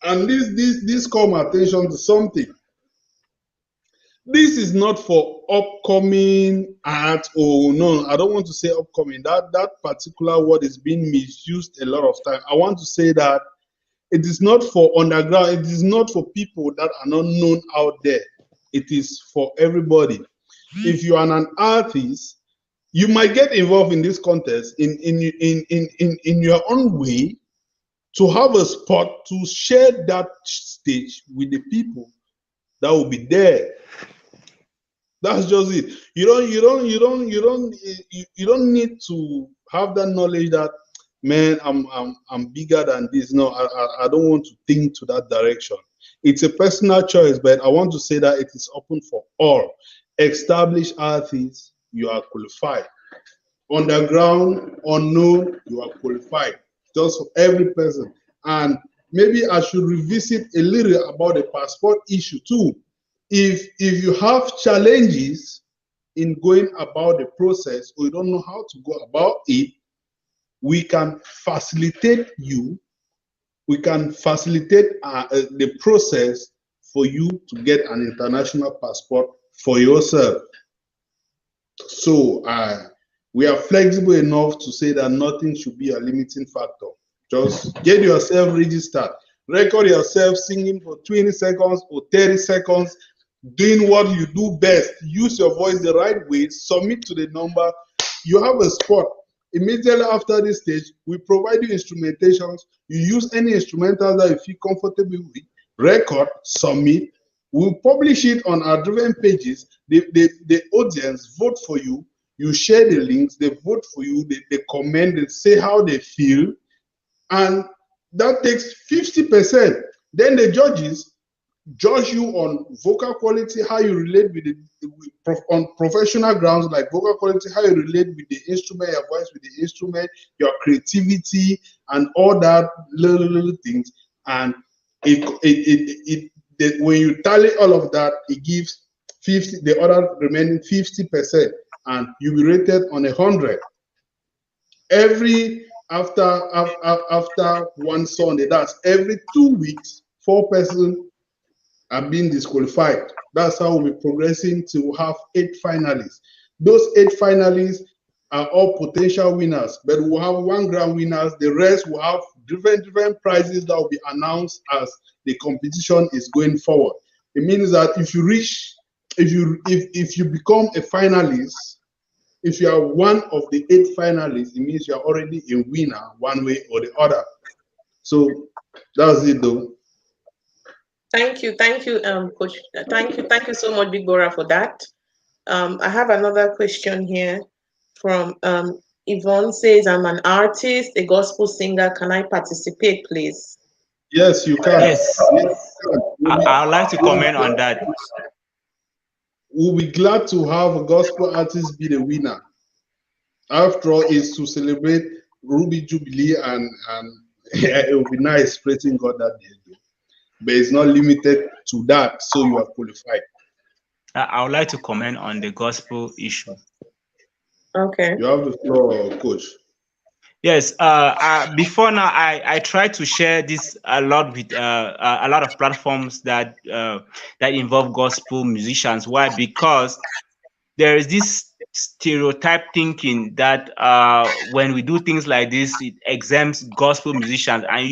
And this call my attention to something. This is not for upcoming art, or no, I don't want to say upcoming. That particular word is being misused a lot of time. I want to say that it is not for underground. It is not for people that are not known out there. It is for everybody. If you are an artist, you might get involved in this contest in your own way, to have a spot to share that stage with the people that will be there. That's just it. You don't need to have that knowledge that, man, I'm bigger than this. No, I don't want to think to that direction. It's a personal choice, but I want to say that it is open for all. Established artists, you are qualified. Underground, unknown, you are qualified. Just for every person. And maybe I should revisit a little about the passport issue too. If you have challenges in going about the process, or you don't know how to go about it, we can facilitate you. We can facilitate the process for you to get an international passport for yourself. So we are flexible enough to say that nothing should be a limiting factor. Just get yourself registered. Record yourself singing for 20 seconds or 30 seconds, doing what you do best. Use your voice the right way. Submit to the number. You have a spot. Immediately after this stage, we provide you instrumentations. You use any instrumentals that you feel comfortable with. Record, submit. We'll publish it on our different pages. The audience vote for you. You share the links. They vote for you. They comment. They say how they feel. And that takes 50%. Then the judges judge you on vocal quality, how you relate with on professional grounds like vocal quality, how you relate with the instrument, your voice with the instrument, your creativity, and all that little things. And when you tally all of that, it gives 50, the other remaining 50%, and you'll be rated on 100. After one Sunday, that's every 2 weeks, 4 persons are being disqualified. That's how we'll be progressing to have 8 finalists. Those 8 finalists are all potential winners, but we'll have 1 grand winners. The rest will have different prizes that will be announced as the competition is going forward. It means that if you become a finalist, if you are one of the 8 finalists, it means you are already a winner one way or the other. So that's it, though. Thank you, Coach. Thank you so much, Big Bora, for that. I have another question here from Yvonne. Says, I'm an artist, a gospel singer. Can I participate, please? Yes, you can. Yes. I'd like to comment on that. We'll be glad to have a gospel artist be the winner. After all, it's to celebrate Ruby Jubilee, and it will be nice praising God that day. But it's not limited to that, so you are qualified. I would like to comment on the gospel issue. Okay. You have the floor, Coach. Yes. Before now, I try to share this a lot with a lot of platforms that involve gospel musicians. Why? Because there is this stereotype thinking that when we do things like this, it exempts gospel musicians, and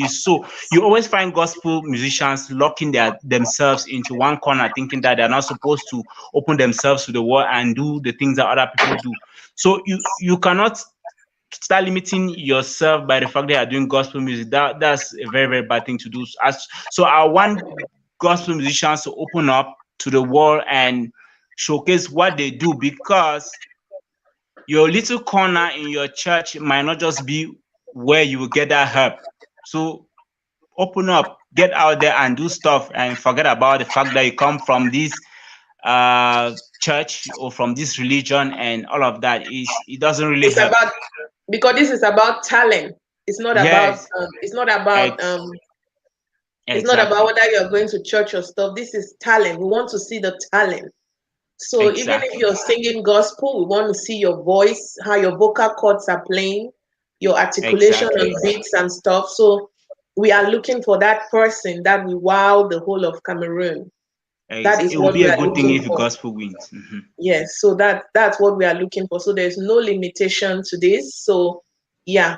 you always find gospel musicians locking themselves into one corner, thinking that they're not supposed to open themselves to the world and do the things that other people do. So you cannot start limiting yourself by the fact that you are doing gospel music. That's a very, very bad thing to do. So I want gospel musicians to open up to the world and showcase what they do, because your little corner in your church might not just be where you will get that help. So open up, get out there and do stuff, and forget about the fact that you come from this church or from this religion and all of that. It doesn't really It's help. about, because this is about talent. It's not Yes. about it's not about it's not Exactly. about whether you're going to church or stuff. This is talent. We want to see the talent. So even if you're singing gospel, we want to see your voice, how your vocal cords are playing, your articulation Exactly. on beats and stuff. So we are looking for that person that will wow the whole of Cameroon. That is It will what be we a are good thing looking if the for. gospel wins. Mhm. Yes, so that's what we are looking for. So there's no limitation to this. So yeah,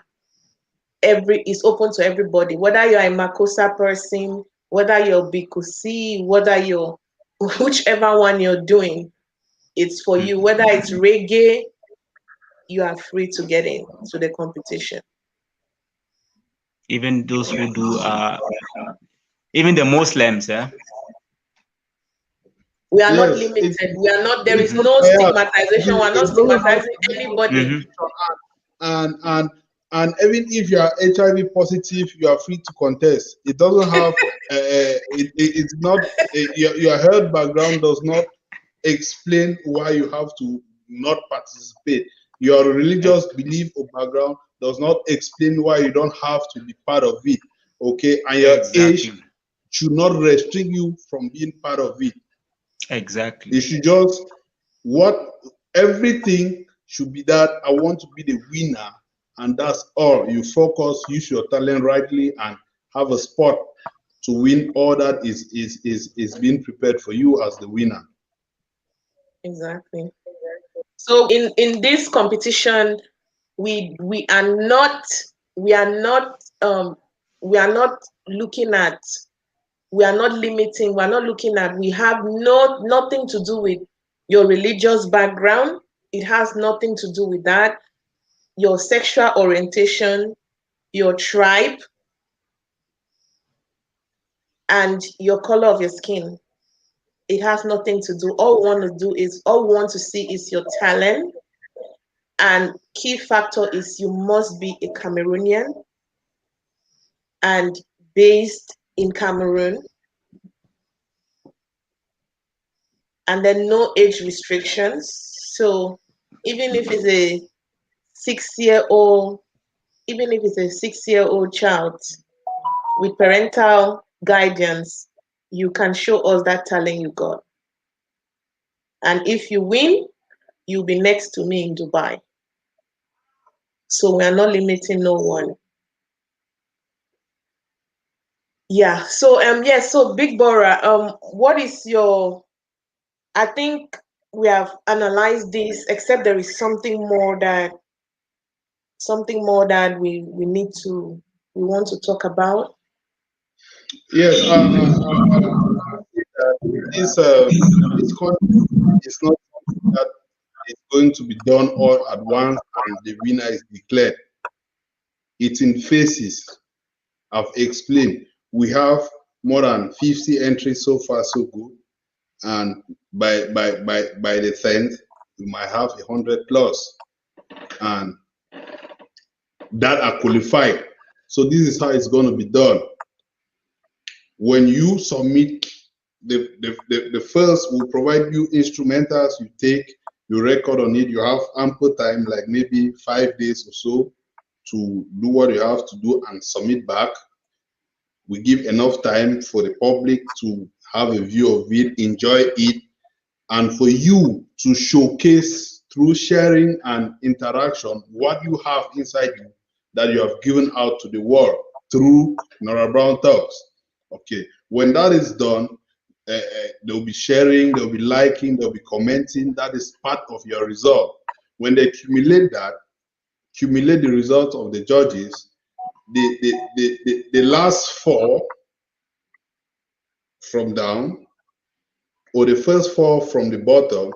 it's open to everybody, whether you're a Makosa person, whether you're Bikusi, whether you're whichever one you're doing, it's for you. Whether it's reggae, you are free to get in to the competition. Even those who do even the Muslims, We are not Yes, limited. We are not, there it is no doesn't stigmatization. We're not it doesn't have stigmatizing to be anybody. and even if you are HIV positive, you are free to contest. It doesn't have it's not your health background does not explain why you have to not participate. Your religious belief or background does not explain why you don't have to be part of it. Okay, and your age should not restrict you from being part of it. Exactly. You should just everything should be that I want to be the winner, and that's all. You focus, use your talent rightly, and have a spot to win. All that is being prepared for you as the winner. Exactly. So in this competition, we are not looking at, we are not limiting, we're not looking at, we have nothing to do with your religious background. It has nothing to do with that. Your sexual orientation, your tribe, and your color of your skin. It has nothing to do. All we want to see is your talent. And key factor is you must be a Cameroonian and based in Cameroon. And then no age restrictions. So even if it's a 6-year-old, even if it's a 6-year-old child with parental guidance, you can show us that talent you got. And if you win, you'll be next to me in Dubai. So we are not limiting no one. Yeah. So so Big Bora, what is your, I think we have analyzed this, except there is something more that we want to talk about. Yes, this contest is not something that is going to be done all at once and the winner is declared. It's in phases. I've explained. We have more than 50 entries so far, so good, and by the 10th, we might have 100 plus, and that are qualified. So this is how it's going to be done. When you submit, the first will provide you instrumentals, you take, you record on it, you have ample time, like maybe 5 days or so, to do what you have to do and submit back. We give enough time for the public to have a view of it, enjoy it, and for you to showcase through sharing and interaction what you have inside you that you have given out to the world through Nora Brown Talks. Okay, when that is done, they'll be sharing, they'll be liking, they'll be commenting. That is part of your result. When they accumulate the results of the judges, the last 4 from down, or the first 4 from the bottom,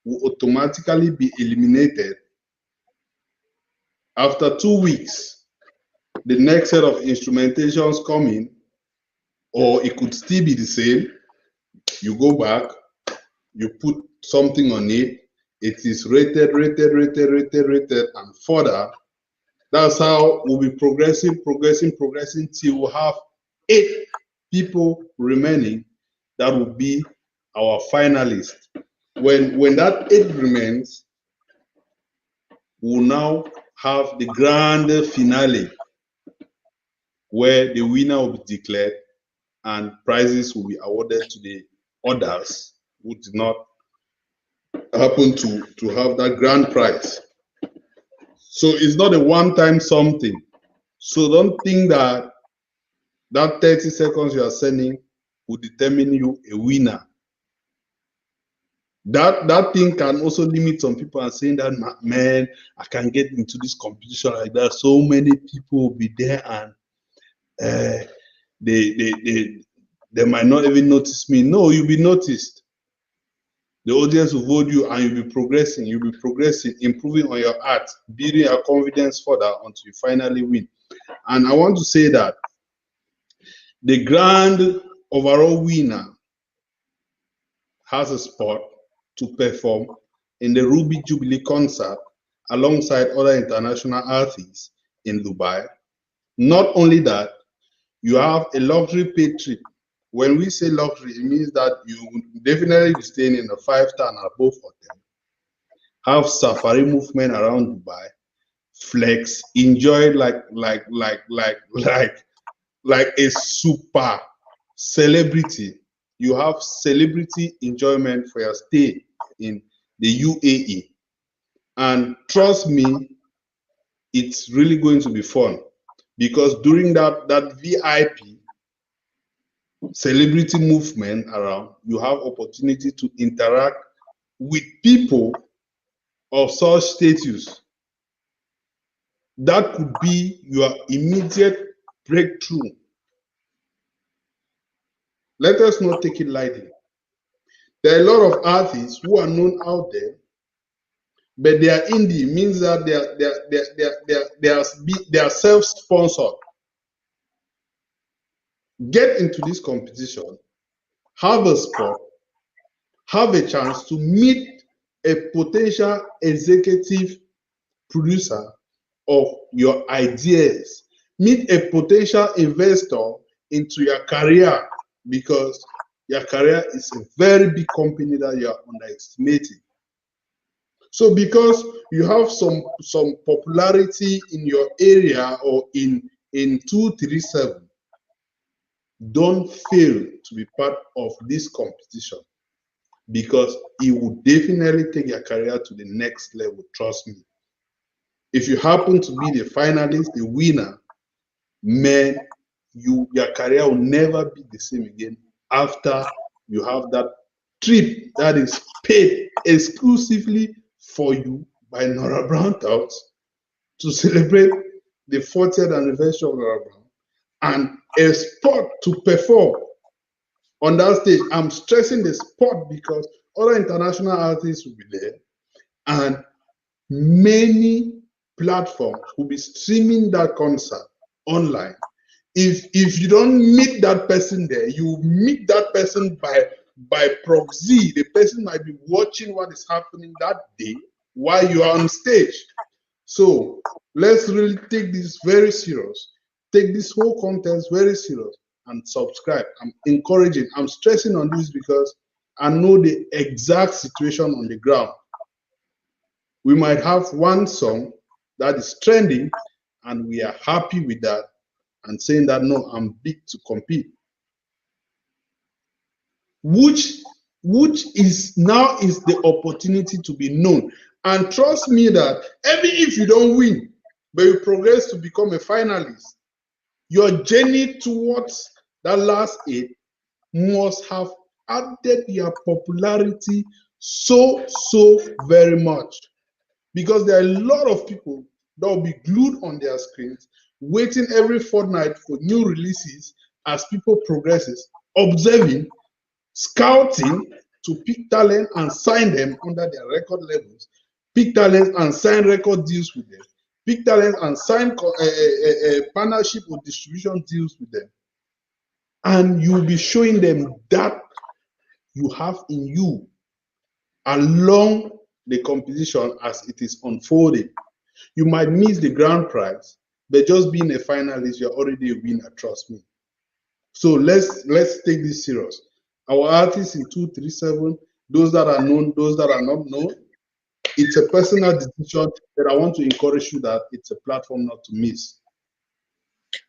will automatically be eliminated. After 2 weeks, the next set of instrumentations come in, or it could still be the same. You go back, you put something on it, it is rated, and further. That's how we'll be progressing till we have 8 people remaining. That will be our finalists. When that 8 remains, we'll now have the grand finale where the winner will be declared and prizes will be awarded to the others who did not happen to have that grand prize. So it's not a one-time something. So don't think that 30 seconds you are sending will determine you a winner. That thing can also limit some people and saying that, man, I can get into this competition like that. So many people will be there and they might not even notice me. No, you'll be noticed. The audience will vote you and you'll be progressing, improving on your art, building your confidence further until you finally win. And I want to say that the grand overall winner has a spot to perform in the Ruby Jubilee concert alongside other international artists in Dubai. Not only that, you have a luxury paid trip. When we say luxury, it means that you would definitely be staying in a 5-star and above hotel, have safari movement around Dubai, flex, enjoy like a super celebrity. You have celebrity enjoyment for your stay in the UAE. And trust me, it's really going to be fun because during that VIP celebrity movement around, you have opportunity to interact with people of such status. That could be your immediate breakthrough. Let us not take it lightly. There are a lot of artists who are known out there, but they are indie, means that they are self-sponsored. Get into this competition, have a spot, have a chance to meet a potential executive producer of your ideas, meet a potential investor into your career, because your career is a very big company that you are underestimating. So because you have some popularity in your area or in 237, don't fail to be part of this competition, because it will definitely take your career to the next level, trust me. If you happen to be the finalist, the winner, man, your career will never be the same again after you have that trip that is paid exclusively for you by Nora Brown Talks to celebrate the 40th anniversary of Nora Brown, and a spot to perform on that stage. I'm stressing the spot because other international artists will be there, and many platforms will be streaming that concert online. If you don't meet that person there, you meet that person by proxy. The person might be watching what is happening that day while you are on stage. So let's really take this very serious. Take this whole contest very serious and subscribe. I'm encouraging, I'm stressing on this because I know the exact situation on the ground. We might have one song that is trending and we are happy with that and saying that, no, I'm big to compete. Which is now is the opportunity to be known. And trust me that even if you don't win, but you progress to become a finalist, your journey towards that last 8 must have added your popularity so very much. Because there are a lot of people that will be glued on their screens, waiting every fortnight for new releases as people progresses, observing, scouting to pick talent and sign them under their record labels, pick talent and sign record deals with them, pick talent and sign partnership or distribution deals with them. And you'll be showing them that you have in you along the competition as it is unfolding. You might miss the grand prize, but just being a finalist, you're already a winner, trust me. So let's take this serious. Our artists in 237, those that are known, those that are not known, it's a personal decision that I want to encourage you that it's a platform not to miss.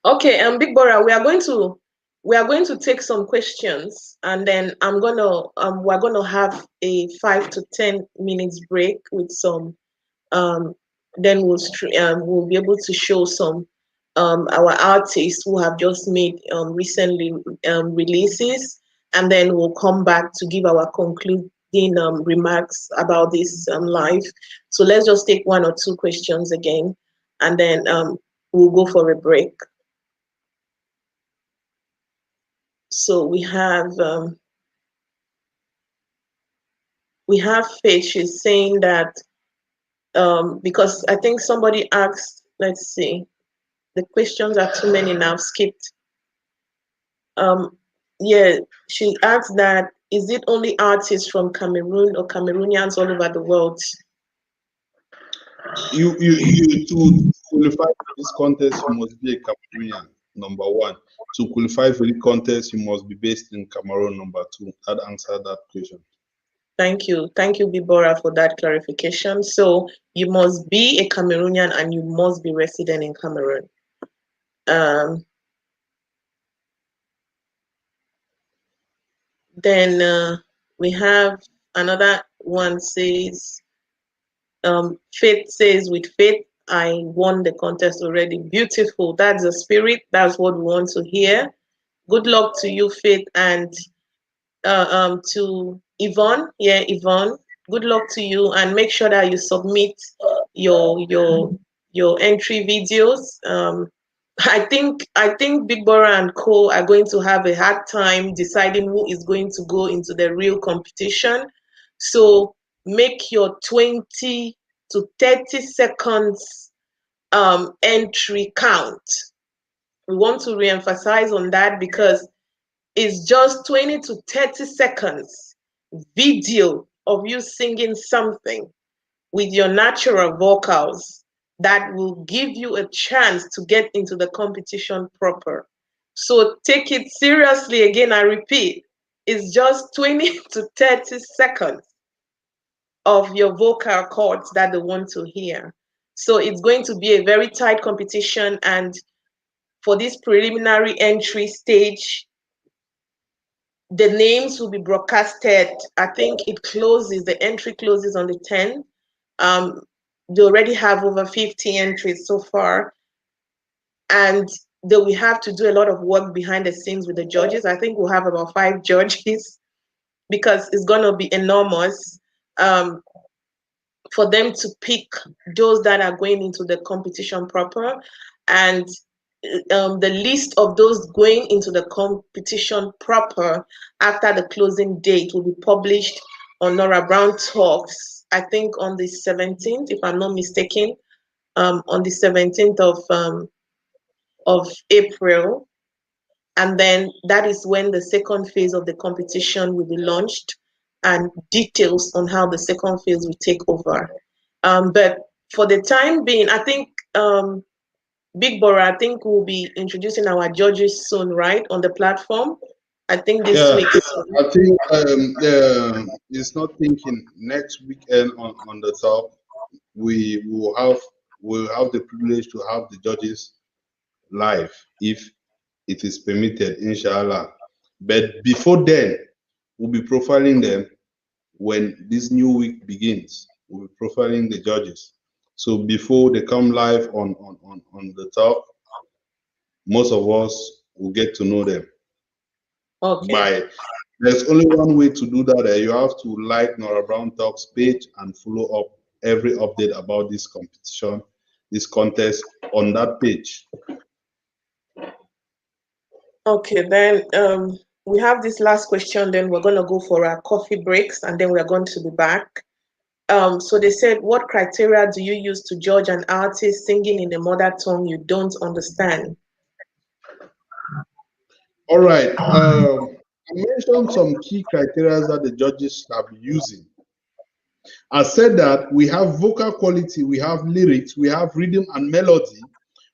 Okay, Big Bora, we are going to take some questions, and then we're gonna have a 5 to 10 minutes break with some then we'll be able to show some our artists who have just made recently releases, and then we'll come back to give our concluding remarks about this live. So let's just take 1 or 2 questions again, and then we'll go for a break. So we have Faith. She's saying that because I think somebody asked, let's see, the questions are too many now, skipped. Yeah, she asked that, is it only artists from Cameroon or Cameroonians all over the world? You to qualify for this contest, you must be a Cameroonian, number 1. To qualify for the contest, you must be based in Cameroon, number 2. That answered that question. Thank you, Bibora, for that clarification. So you must be a Cameroonian and you must be resident in Cameroon. Then we have another one says, Faith says, with Faith, I won the contest already. Beautiful. That's the spirit. That's what we want to hear. Good luck to you, Faith, and to Yvonne. Yeah, Yvonne. Good luck to you, and make sure that you submit your entry videos. I think Big Bora and Co are going to have a hard time deciding who is going to go into the real competition. So make your 20 to 30 seconds entry count. We want to reemphasize on that because it's just 20 to 30 seconds video of you singing something with your natural vocals that will give you a chance to get into the competition proper. So take it seriously. Again, I repeat, it's just 20 to 30 seconds of your vocal cords that they want to hear. So it's going to be a very tight competition, and for this preliminary entry stage, the names will be broadcasted. I think the entry closes on the 10th. They already have over 50 entries so far, and they will have to do a lot of work behind the scenes with the judges. I think we'll have about 5 judges because it's going to be enormous for them to pick those that are going into the competition proper. And the list of those going into the competition proper after the closing date will be published on Nora Brown Talks, I think on the 17th, if I'm not mistaken, on the 17th of April. And then that is when the second phase of the competition will be launched, and details on how the second phase will take over. But for the time being, I think Big Bora, I think we'll be introducing our judges soon, right, on the platform. I think this week. I think it's not thinking next weekend on the top. We'll have the privilege to have the judges live if it is permitted, inshallah. But before then, we'll be profiling them when this new week begins. We'll be profiling the judges. So before they come live on the top, most of us will get to know them. Okay. There's only one way to do that. You have to like Nora Brown Talks page and follow up every update about this competition, this contest on that page. Okay, then we have this last question, then we're going to go for our coffee breaks, and then we're going to be back. So they said, what criteria do you use to judge an artist singing in a mother tongue you don't understand? All right. I mentioned some key criteria that the judges have been using. I said that we have vocal quality, we have lyrics, we have rhythm and melody,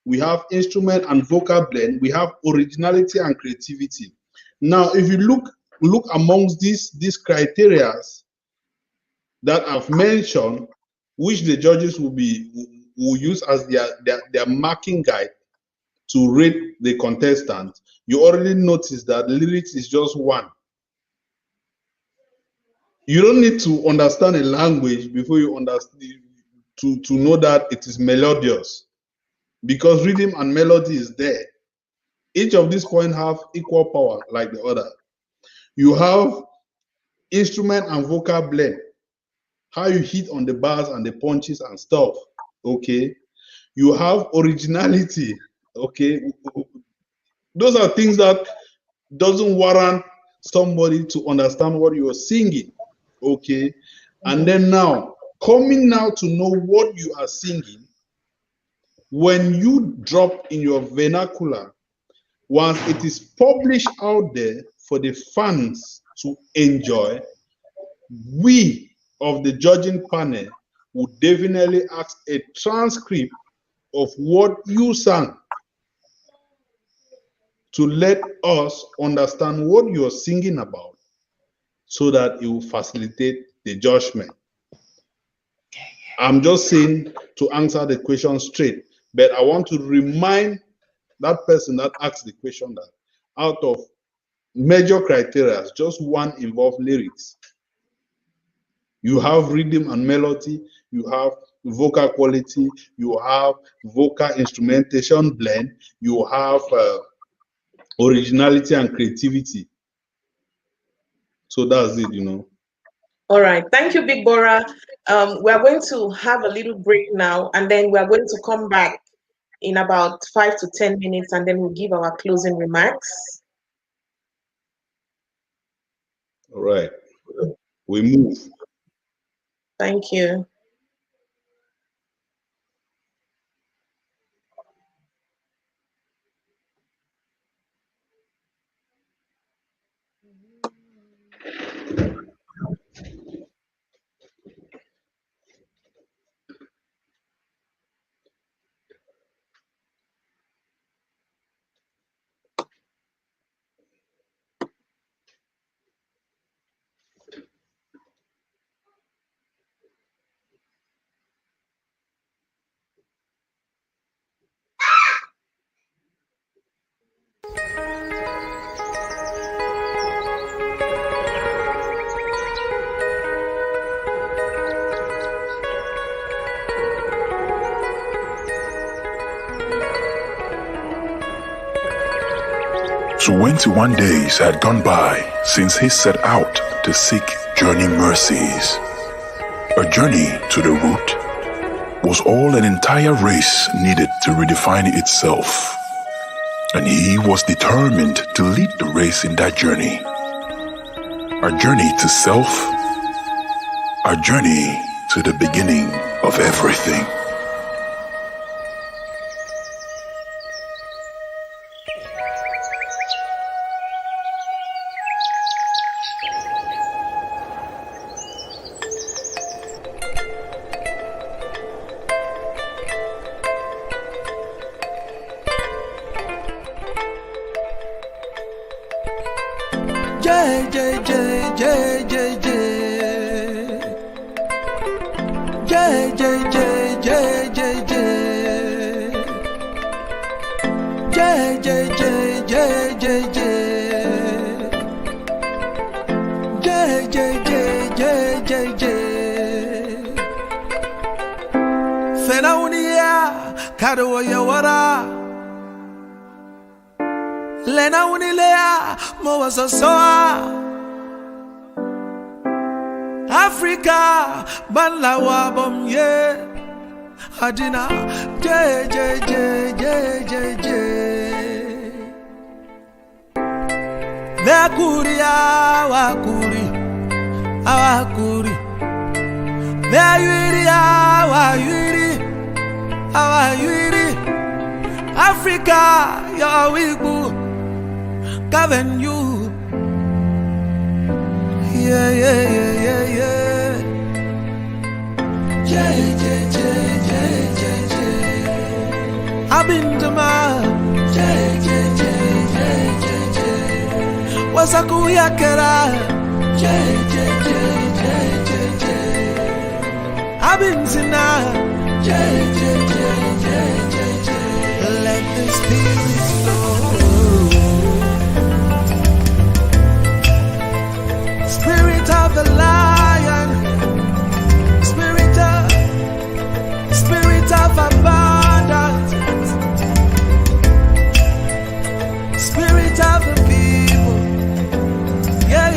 we have instrument and vocal blend, we have originality and creativity. Now, if you look amongst these criteria that I've mentioned, which the judges will use as their marking guide to rate the contestant, you already notice that lyrics is just one. You don't need to understand a language before you understand to know that it is melodious, because rhythm and melody is there. Each of these points have equal power like the other. You have instrument and vocal blend, how you hit on the bars and the punches and stuff, okay? You have originality, okay? Those are things that doesn't warrant somebody to understand what you are singing, okay? And then now, coming now to know what you are singing, when you drop in your vernacular, once it is published out there for the fans to enjoy, we of the judging panel would definitely ask a transcript of what you sang to let us understand what you're singing about, so that it will facilitate the judgment. I'm just saying to answer the question straight, but I want to remind that person that asked the question that out of major criteria, just one involves lyrics. You have rhythm and melody, you have vocal quality, you have vocal instrumentation blend, you have originality and creativity. So that's it, you know. All right, thank you, Big Bora. We are going to have a little break now, and then we are going to come back in about 5 to 10 minutes, and then we'll give our closing remarks. All right, we move. Thank you. So 21 days had gone by since he set out to seek journey mercies. A journey to the root was all an entire race needed to redefine itself. And he was determined to lead the race in that journey. A journey to self, a journey to the beginning of everything. Africa, banlawa bom ye, adina, je. Mekuri awakuri, meyuri awayuri, Africa, your wigu, govern you. Yeah. I've been to my Wasakuya Kera. I've been to now. Let the spirit flow. Spirit of the lion, spirit of abundance, spirit of the people. Yeah.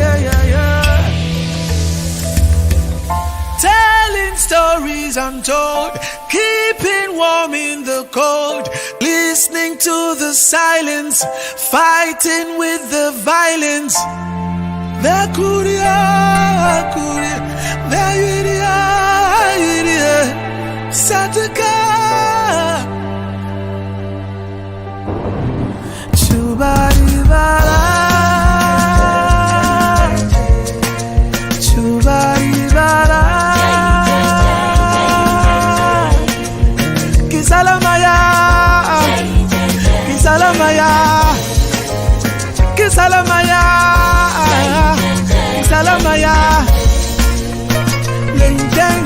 Telling stories untold, keeping warm in the cold, listening to the silence, fighting with the violence. Sataka Chubaribara Chubaribara Kisalamaya Kisalamaya Kisalamaya Kisalamaya Lengeng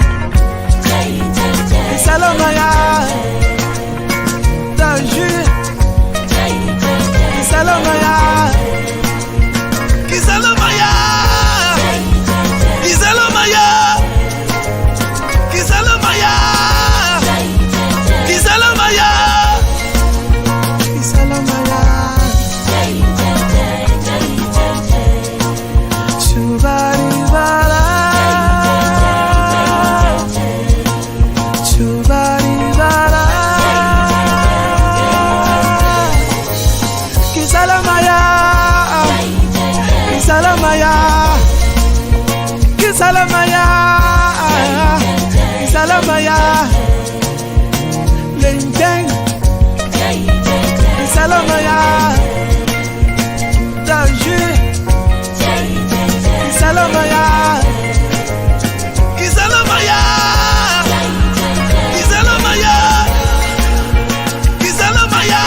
Kisalamaya Tanju Kisalamaya Kisalamaya Kisalamaya Kisalamaya Kisalamaya Kisalamaya Chubaribara Chubaribara Kisalamaya Kisalamaya Kisalamaya Kisalamaya Lengeng Kisalamaya Tanju Kisalamaya Kisalamaya Kisalamaya Kisalamaya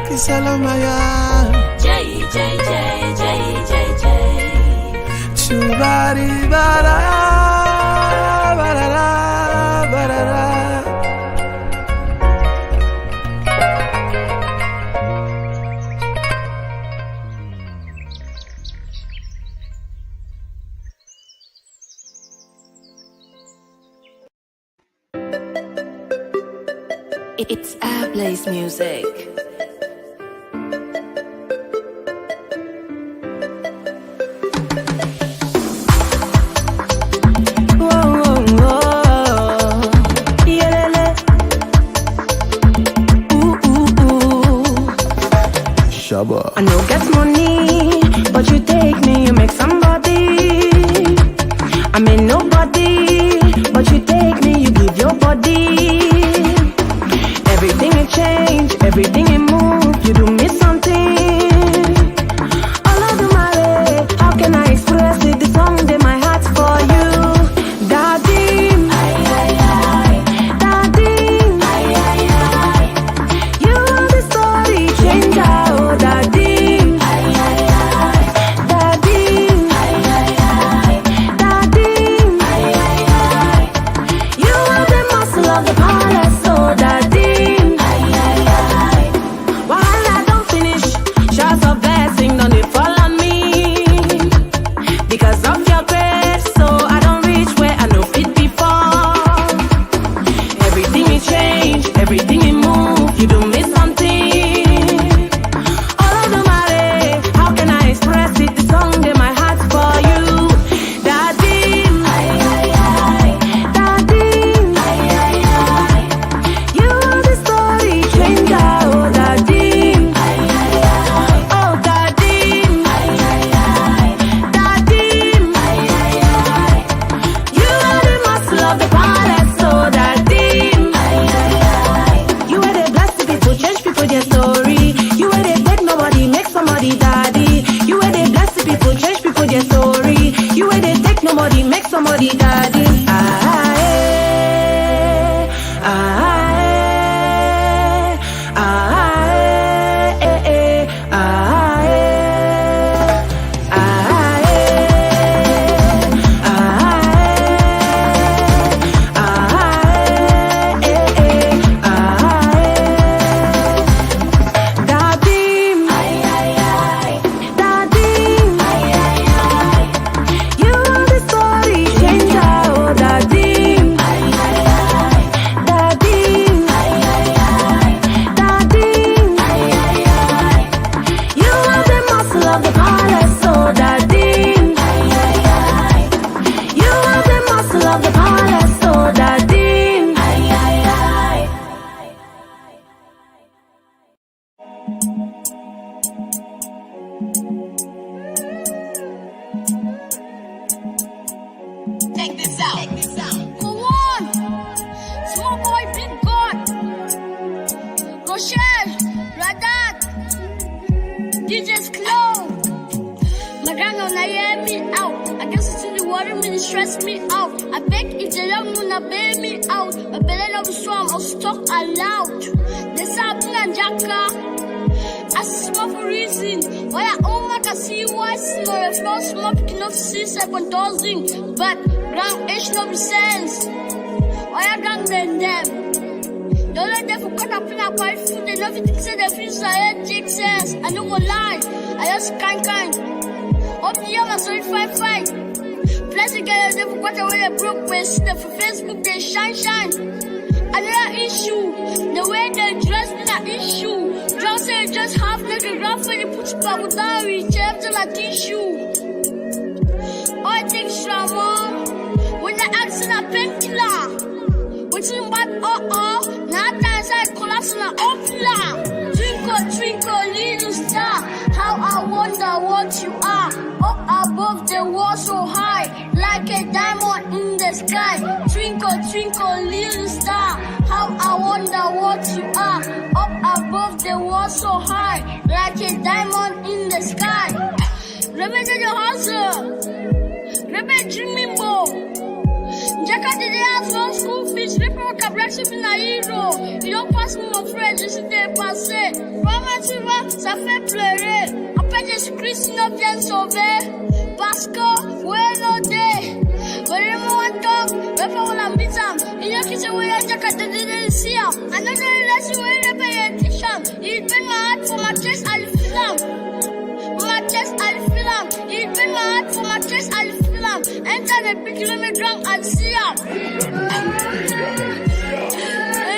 Kisalamaya Kisalamaya Chubaribara barara barara. It's Airplays music. I know get money, but you take me, you make somebody. I mean nobody, but you take me, you give your body. Everything it change, everything it move, you do me something. All of the money, how can I express it? The song in my heart for you, Daddy. Daddy. You are the story changer, oh Daddy. Daddy. Daddy. You are the muscle of the palace, oh Daddy. Wahala don't finish, DJ's clone. My gang on hear me out. I guess it's in the water, me stress me out. I beg if they don't wanna bail me out. My belly love is strong, I'll talk aloud. They say I'm Jacka. I smoke for reason. Why I own my can see why small if no smoke cannot see second dosing. But ground H no be sense. Why I gang them? Don't let them forget up in a pipe food. They love it to say they feel so make sense. I don't go lie. I just kind. Up the year, my story fight. Plenty girls, they forgot where they broke waist. They for Facebook, they shine. Another issue, the way they dress is an issue. Just say just half like a graph when you put your bubble down, reach after like tissue. I take trauma when they ask in a painkiller. What's in bad now times I collapse in a opera. Twinkle, little star, how I wonder what you are. Up above the wall so high, like a diamond in the sky. Twinkle, little star, how I wonder what you are. Up above the wall so high, like a diamond in the sky. Remember your hustle, remember dreaming boy. Jacka did ask no school fees, rip a cabration in a hero. You don't pass me my friends, you sit there pass it. Rama Tiva, ça fait pleurer. Après Jésus-Christ, no bien sauvé. Parce que, ouais, no day. But you want talk, rip a whole ambition. You know, kiss away a Jacka didn't see him. I know the less you will repetition. He'd been my heart for my chest, I'll feel him. My chest, I'll feel him. He'd been my heart for my chest, I'll feel him. Enter the big limit drunk and see him.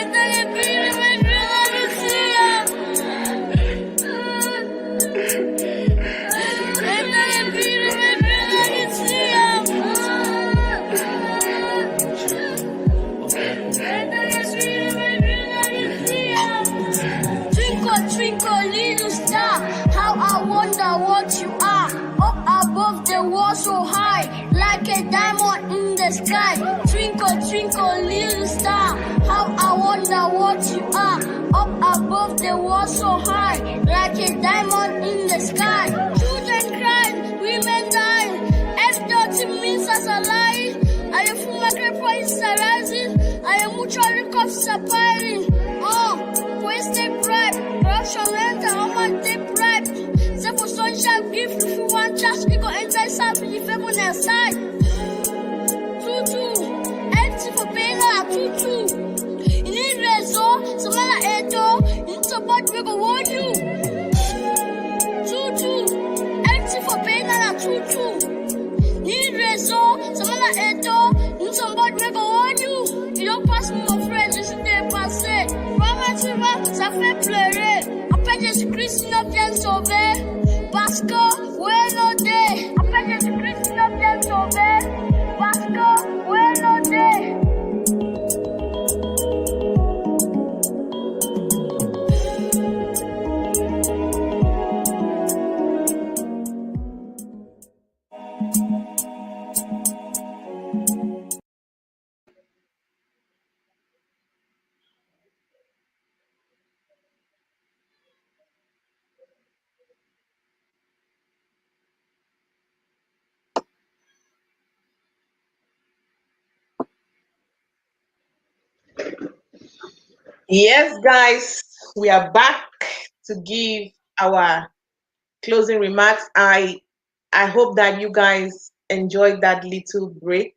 Enter the big limit drunk and see him. Enter the big limit drunk and see him. Enter the big limit drunk and see him. Twinkle, little star, how I wonder what you are. Up above the wall so high, like a diamond in the sky. Twinkle, little star, how I wonder what you are. Up above the wall so high, like a diamond in the sky. Children crying, women dying. F-dirty means as a lie. I am from my great price rising. I am mutual cups are piling. Wasted bribe, corruption enter, how much they bribe. Say for sunshine, give if you want cash, you go enter something if you on side. Tutu, empty for paying tutu. You need resort, some other edo, you need support, we go warn you. Tutu, empty for paying tutu. Need resort, some other edo, you need support, we go warn you. You don't pass me my friends, you sit there pass it. Ça fait pleurer. Après Jésus-Christ, nous bien sauvés. Parce que, ouais, nos dés. Après Jésus-Christ, nous bien sauvés. Parce que, ouais, nos dés. Yes, guys, we are back to give our closing remarks. I hope that you guys enjoyed that little break.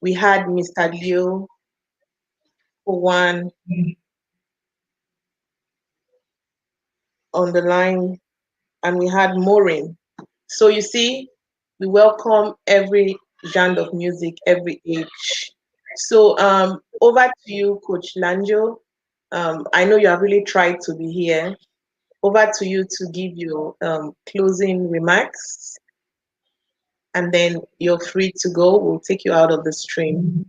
We had Mr. Leo for one on the line, and we had Maureen. So you see, we welcome every genre of music, every age. So over to you, Coach Lanjo. I know you have really tried to be here. Over to you to give your closing remarks, and then you're free to go. We'll take you out of the stream.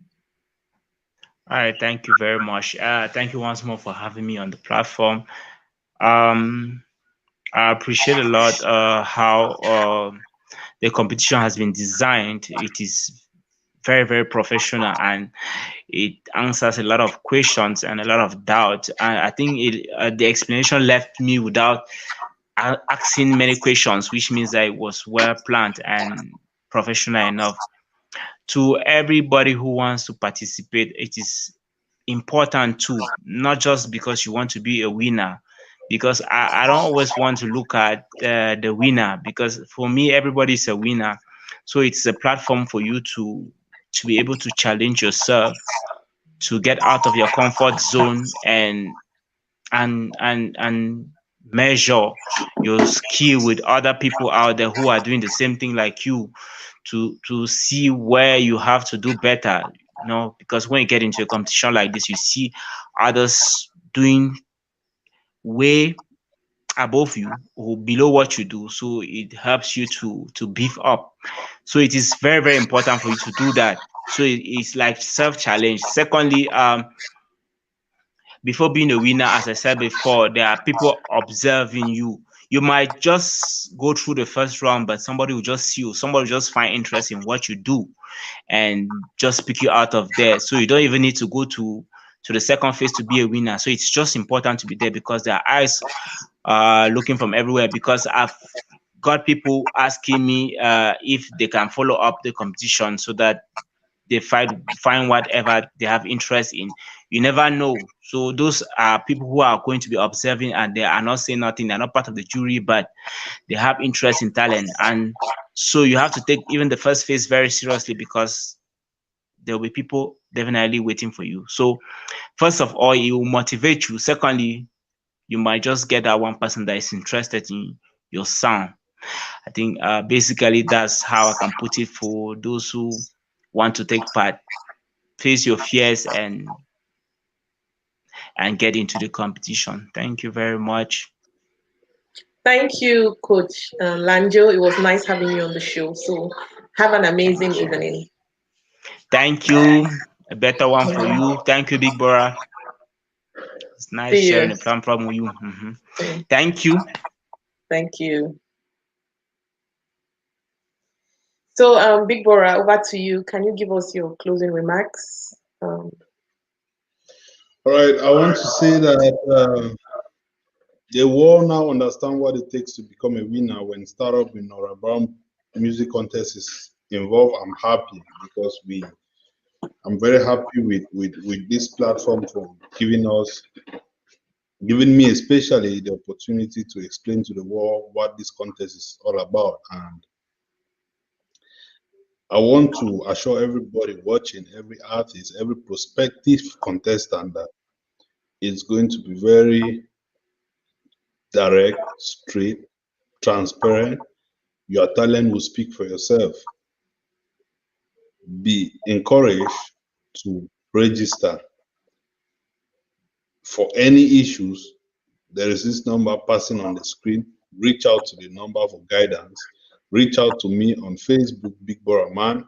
All right, thank you very much. Thank you once more for having me on the platform. I appreciate a lot how the competition has been designed. It is very, very professional, and it answers a lot of questions and a lot of doubt. And I think the explanation left me without asking many questions, which means that it was well planned and professional enough. To everybody who wants to participate, it is important too, not just because you want to be a winner, because I don't always want to look at the winner, because for me, everybody is a winner. So it's a platform for you to be able to challenge yourself, to get out of your comfort zone, and measure your skill with other people out there who are doing the same thing like you, to see where you have to do better. Because when you get into a competition like this, you see others doing way above you or below what you do, so it helps you to beef up. So it is very, very important for you to do that. So it's like self-challenge. Secondly, before being a winner, as I said before, there are people observing you. You might just go through the first round, but somebody will just see you, somebody will just find interest in what you do and just pick you out of there. So you don't even need to go to the second phase to be a winner. So it's just important to be there, because there are eyes looking from everywhere. Because I've got people asking me if they can follow up the competition so that they find whatever they have interest in. You never know. So those are people who are going to be observing, and they are not saying nothing. They're not part of the jury, but they have interest in talent. And so you have to take even the first phase very seriously, because there will be people definitely waiting for you. So first of all, it will motivate you. Secondly, you might just get that one person that is interested in your sound. I think basically that's how I can put it for those who want to take part. Face your fears and get into the competition. Thank you very much. Thank you, Coach Lanjo. It was nice having you on the show. So have an amazing evening. Thank you. A better one for you. Thank you, Big Bora. It's nice sharing a platform with you. Thank you. Thank you. So, Big Bora, over to you. Can you give us your closing remarks? All right. I want to say that the world now understand what it takes to become a winner. When StarUp in Nora Brown music contest is involved, I'm happy, because I'm very happy with this platform for giving me especially the opportunity to explain to the world what this contest is all about. And I want to assure everybody watching, every artist, every prospective contestant, that it's going to be very direct, straight, transparent. Your talent will speak for yourself. Be encouraged to register. For any issues, there is this number passing on the screen. Reach out to the number for guidance. Reach out to me on Facebook, Big Bora Man,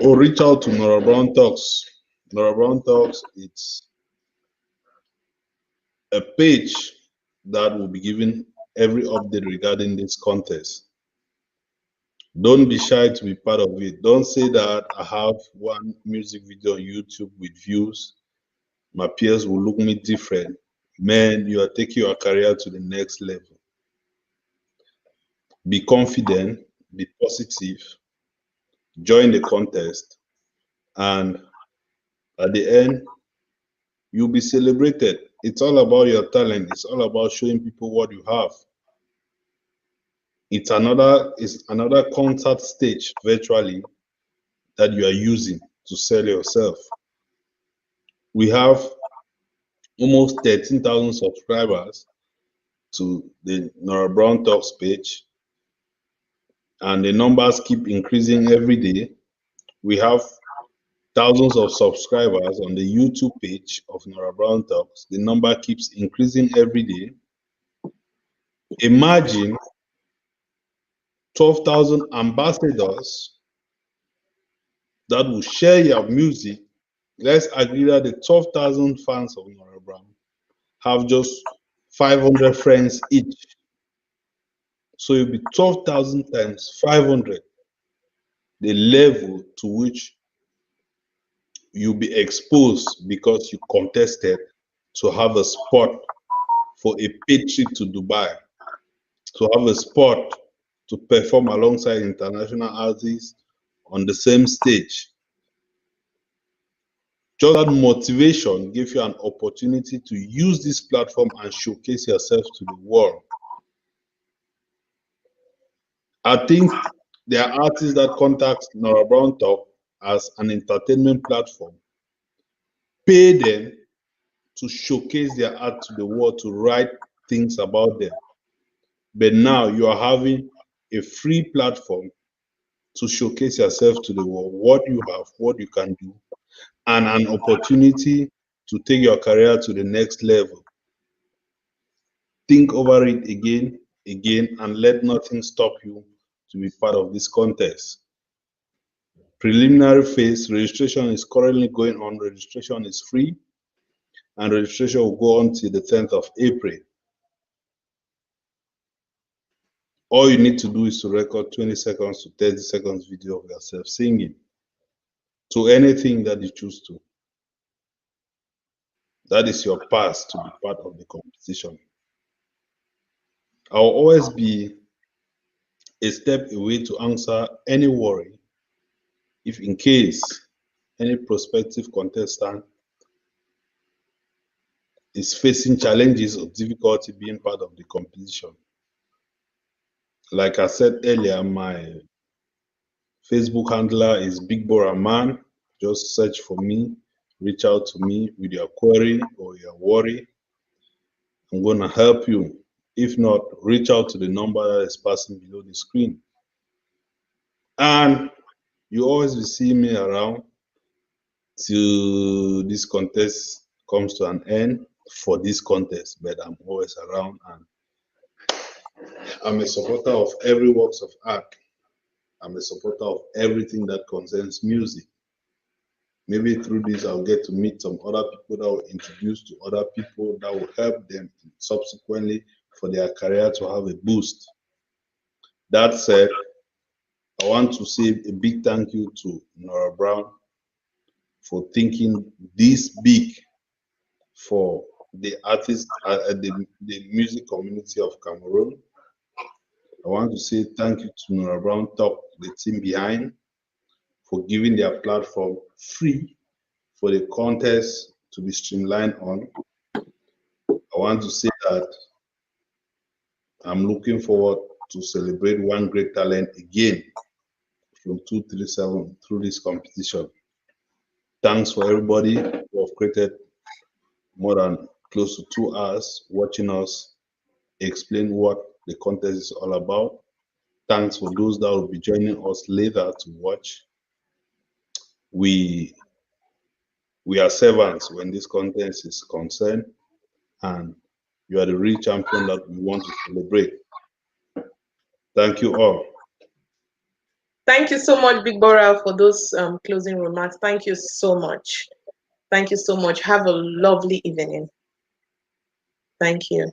or reach out to Nora Brown Talks. Nora Brown Talks, it's a page that will be giving every update regarding this contest. Don't be shy to be part of it. Don't say that I have one music video on YouTube with views, my peers will look me different. Man, you are taking your career to the next level. Be confident, be positive, join the contest, and at the end, you'll be celebrated. It's all about your talent. It's all about showing people what you have. It's another concert stage virtually that you are using to sell yourself. We have almost 13,000 subscribers to the Nora Brown Talks page, and the numbers keep increasing every day. We have thousands of subscribers on the YouTube page of Nora Brown Talks. The number keeps increasing every day. Imagine 12,000 ambassadors that will share your music. Let's agree that the 12,000 fans of Nora Brown have just 500 friends each. So it'll be 12,000 times 500, the level to which you'll be exposed because you contested to have a spot for a paid trip to Dubai, to have a spot to perform alongside international artists on the same stage. Just that motivation gives you an opportunity to use this platform and showcase yourself to the world. I think there are artists that contact Nora Brown Talk as an entertainment platform, pay them to showcase their art to the world, to write things about them. But now you are having a free platform to showcase yourself to the world, what you have, what you can do, and an opportunity to take your career to the next level. Think over it again, and let nothing stop you to be part of this contest. Preliminary phase registration is currently going on. Registration is free, and registration will go on till the 10th of April. All you need to do is to record 20 seconds to 30 seconds video of yourself singing to anything that you choose to. That is your pass to be part of the competition. I'll always be a step away to answer any worry if in case any prospective contestant is facing challenges or difficulty being part of the competition. Like I said earlier, my Facebook handler is Big Bora Man. Just search for me, reach out to me with your query or your worry. I'm going to help you. If not, reach out to the number that is passing below the screen. And you always will see me around till this contest comes to an end for this contest, but I'm always around, and I'm a supporter of every works of art. I'm a supporter of everything that concerns music. Maybe through this, I'll get to meet some other people that will introduce to other people that will help them subsequently for their career to have a boost. That said, I want to say a big thank you to Nora Brown for thinking this big for the artists, the music community of Cameroon. I want to say thank you to Nora Brown Talk, the team behind, for giving their platform free for the contest to be streamlined on. I want to say that I'm looking forward to celebrate one great talent again from 237 through this competition. Thanks for everybody who have created more than close to 2 hours watching us explain what the contest is all about. Thanks for those that will be joining us later to watch. We are servants when this contest is concerned, and you are the real champion that we want to celebrate. Thank you all. Thank you so much, Big Bora, for those closing remarks. Thank you so much. Thank you so much. Have a lovely evening. Thank you.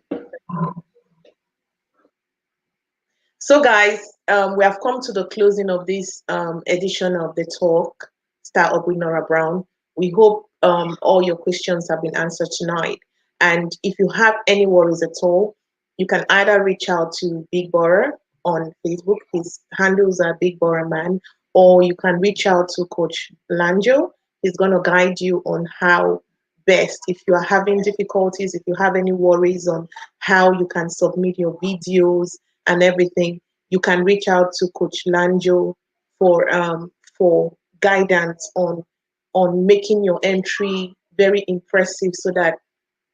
So guys, we have come to the closing of this edition of the talk, StarUp with Nora Brown. We hope all your questions have been answered tonight. And if you have any worries at all, you can either reach out to Big Bora on Facebook. His handles are Big Bora Man, or you can reach out to Coach Lanjo. He's going to guide you on how best, if you are having difficulties, if you have any worries on how you can submit your videos and everything, you can reach out to Coach Lanjo for guidance on making your entry very impressive so that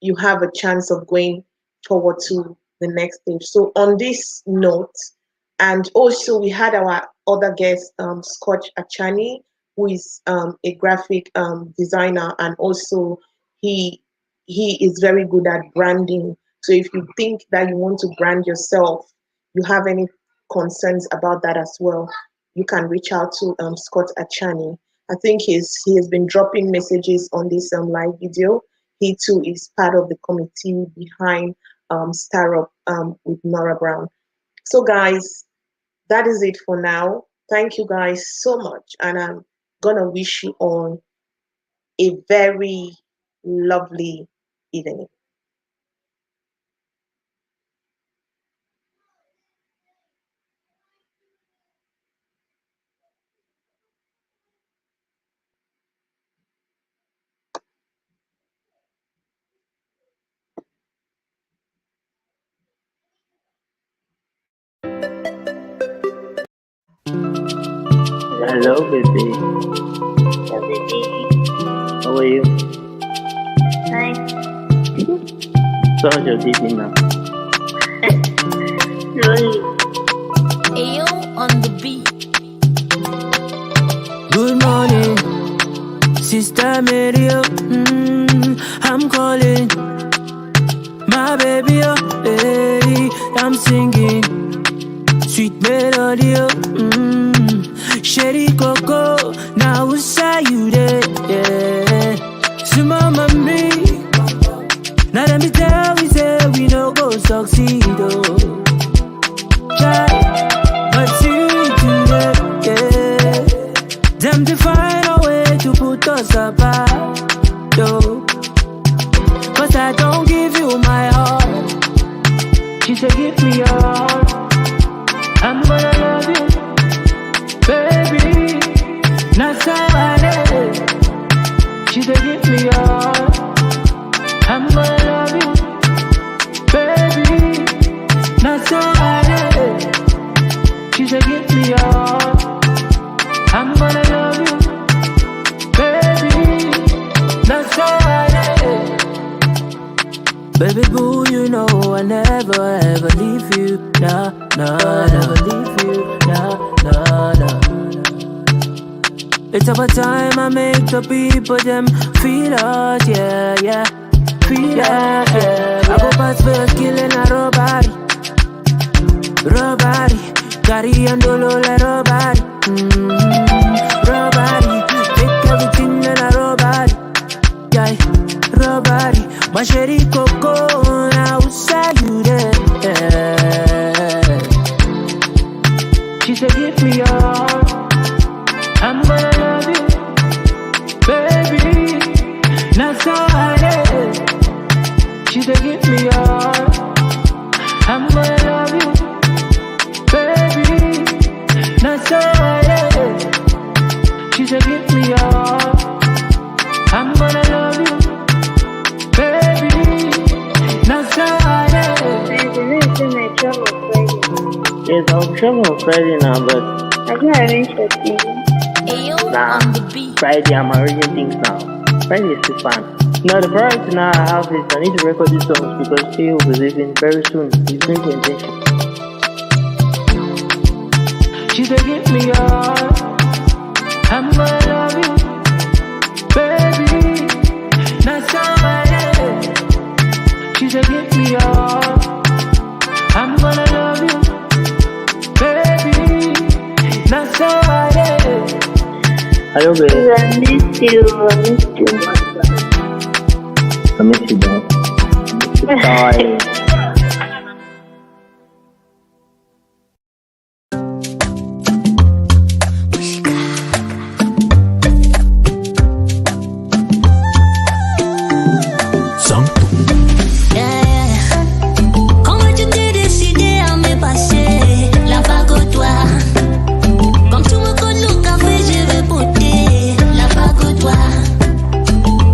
you have a chance of going forward to the next stage. So on this note, and also we had our other guest, Scott Achani, who is a graphic designer, and also he is very good at branding. So if you think that you want to brand yourself, you have any concerns about that as well, you can reach out to Scott Achani. I think he has been dropping messages on this live video. He too is part of the committee behind StarUp with Nora Brown. So guys, that is it for now. Thank you guys so much, and I'm gonna wish you all a very lovely evening. Hello, baby. Yeah, baby. How are you? Hi. So how's your day been now? Slowly. Ayo on the beat. Good morning, Sister Mary. I'm calling my baby. Hey, I'm singing sweet melody. Sherry Coco, now who say you there? Yeah, so mama me. Now let me tell you, say we no go succeed. But you today, yeah. Them to find a way to put us apart, yo. Cause I don't give you my heart. She said give me your heart. I'm gonna love you, baby. Not somebody. She said give me your heart. I'm gonna love you, baby. Not somebody. She said give me your heart. I'm gonna love you, baby. That's all I need. Baby boo, you know I never ever leave you. Nah, nah, never leave you. Nah, nah, nah. It's about time I make the people them feel us, yeah, yeah. Feel us, yeah. I go past for your skill and a robbery. Robbery. Carry and dolo like robbery. Robbery, take everything in a robbery. Yeah, robbery. My sherry coco, now who say you there? Yeah. She said give me your heart. I'm gonna love you, baby. Not so hard. She said give me your heart. I'm gonna love you, baby. Not so hard. She said give me your heart. I'm gonna love you, baby. Not so hard. Yes, I'm sure on Friday now, but Have you arranged the thing? nah, Friday I'm arranging things now. Friday is still fun. Now the priority now I have is I need to record these songs because he will be leaving very soon. He's going to intention. She said give me your heart. I'm gonna love you, baby. Not somebody. She said give me your heart. I'm gonna love you, baby. Not somebody. Hello, baby. I miss you. I miss you, dog. Bye. Comment tu t'es décidé à me passer la bague au doigt? Comme tu me connais au café, je vais porter la bague au doigt.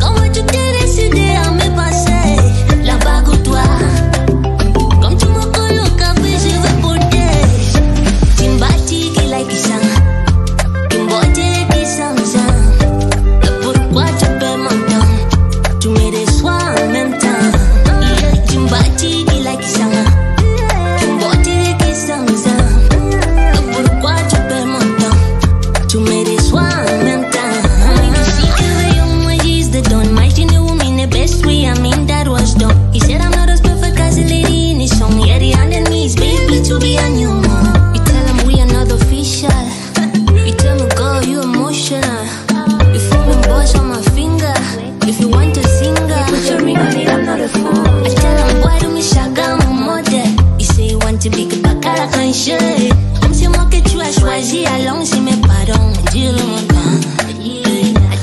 Comment tu t'es décidé à me passer la bague au doigt? Comme tu me connais au café, je vais porter. Timbati qui like ça, Timbote qui s'amuse. Pourquoi tu perds mon temps? Tu me déçois en même temps. Timbati qui like ça, Timbote qui s'amuse. Pourquoi tu perds mon temps? Tu me déçois en même temps. She gave a young boy, he's the don. My she knew me in the best way, I mean that was dumb. He said I'm not as perfect as a lady in his song. Yeah, the underneath is baby to be a new mom. You tell him we are not official. You tell me girl you emotional. You foreign boys on my finger. If you want to sing, put your ring on it, I'm not a fool. I tell him why do me shaga mon mode. You say you want to be que bakara kan shit. Comme c'est moi que tu as choisi, allons si mes parents dis-le-moi pas. I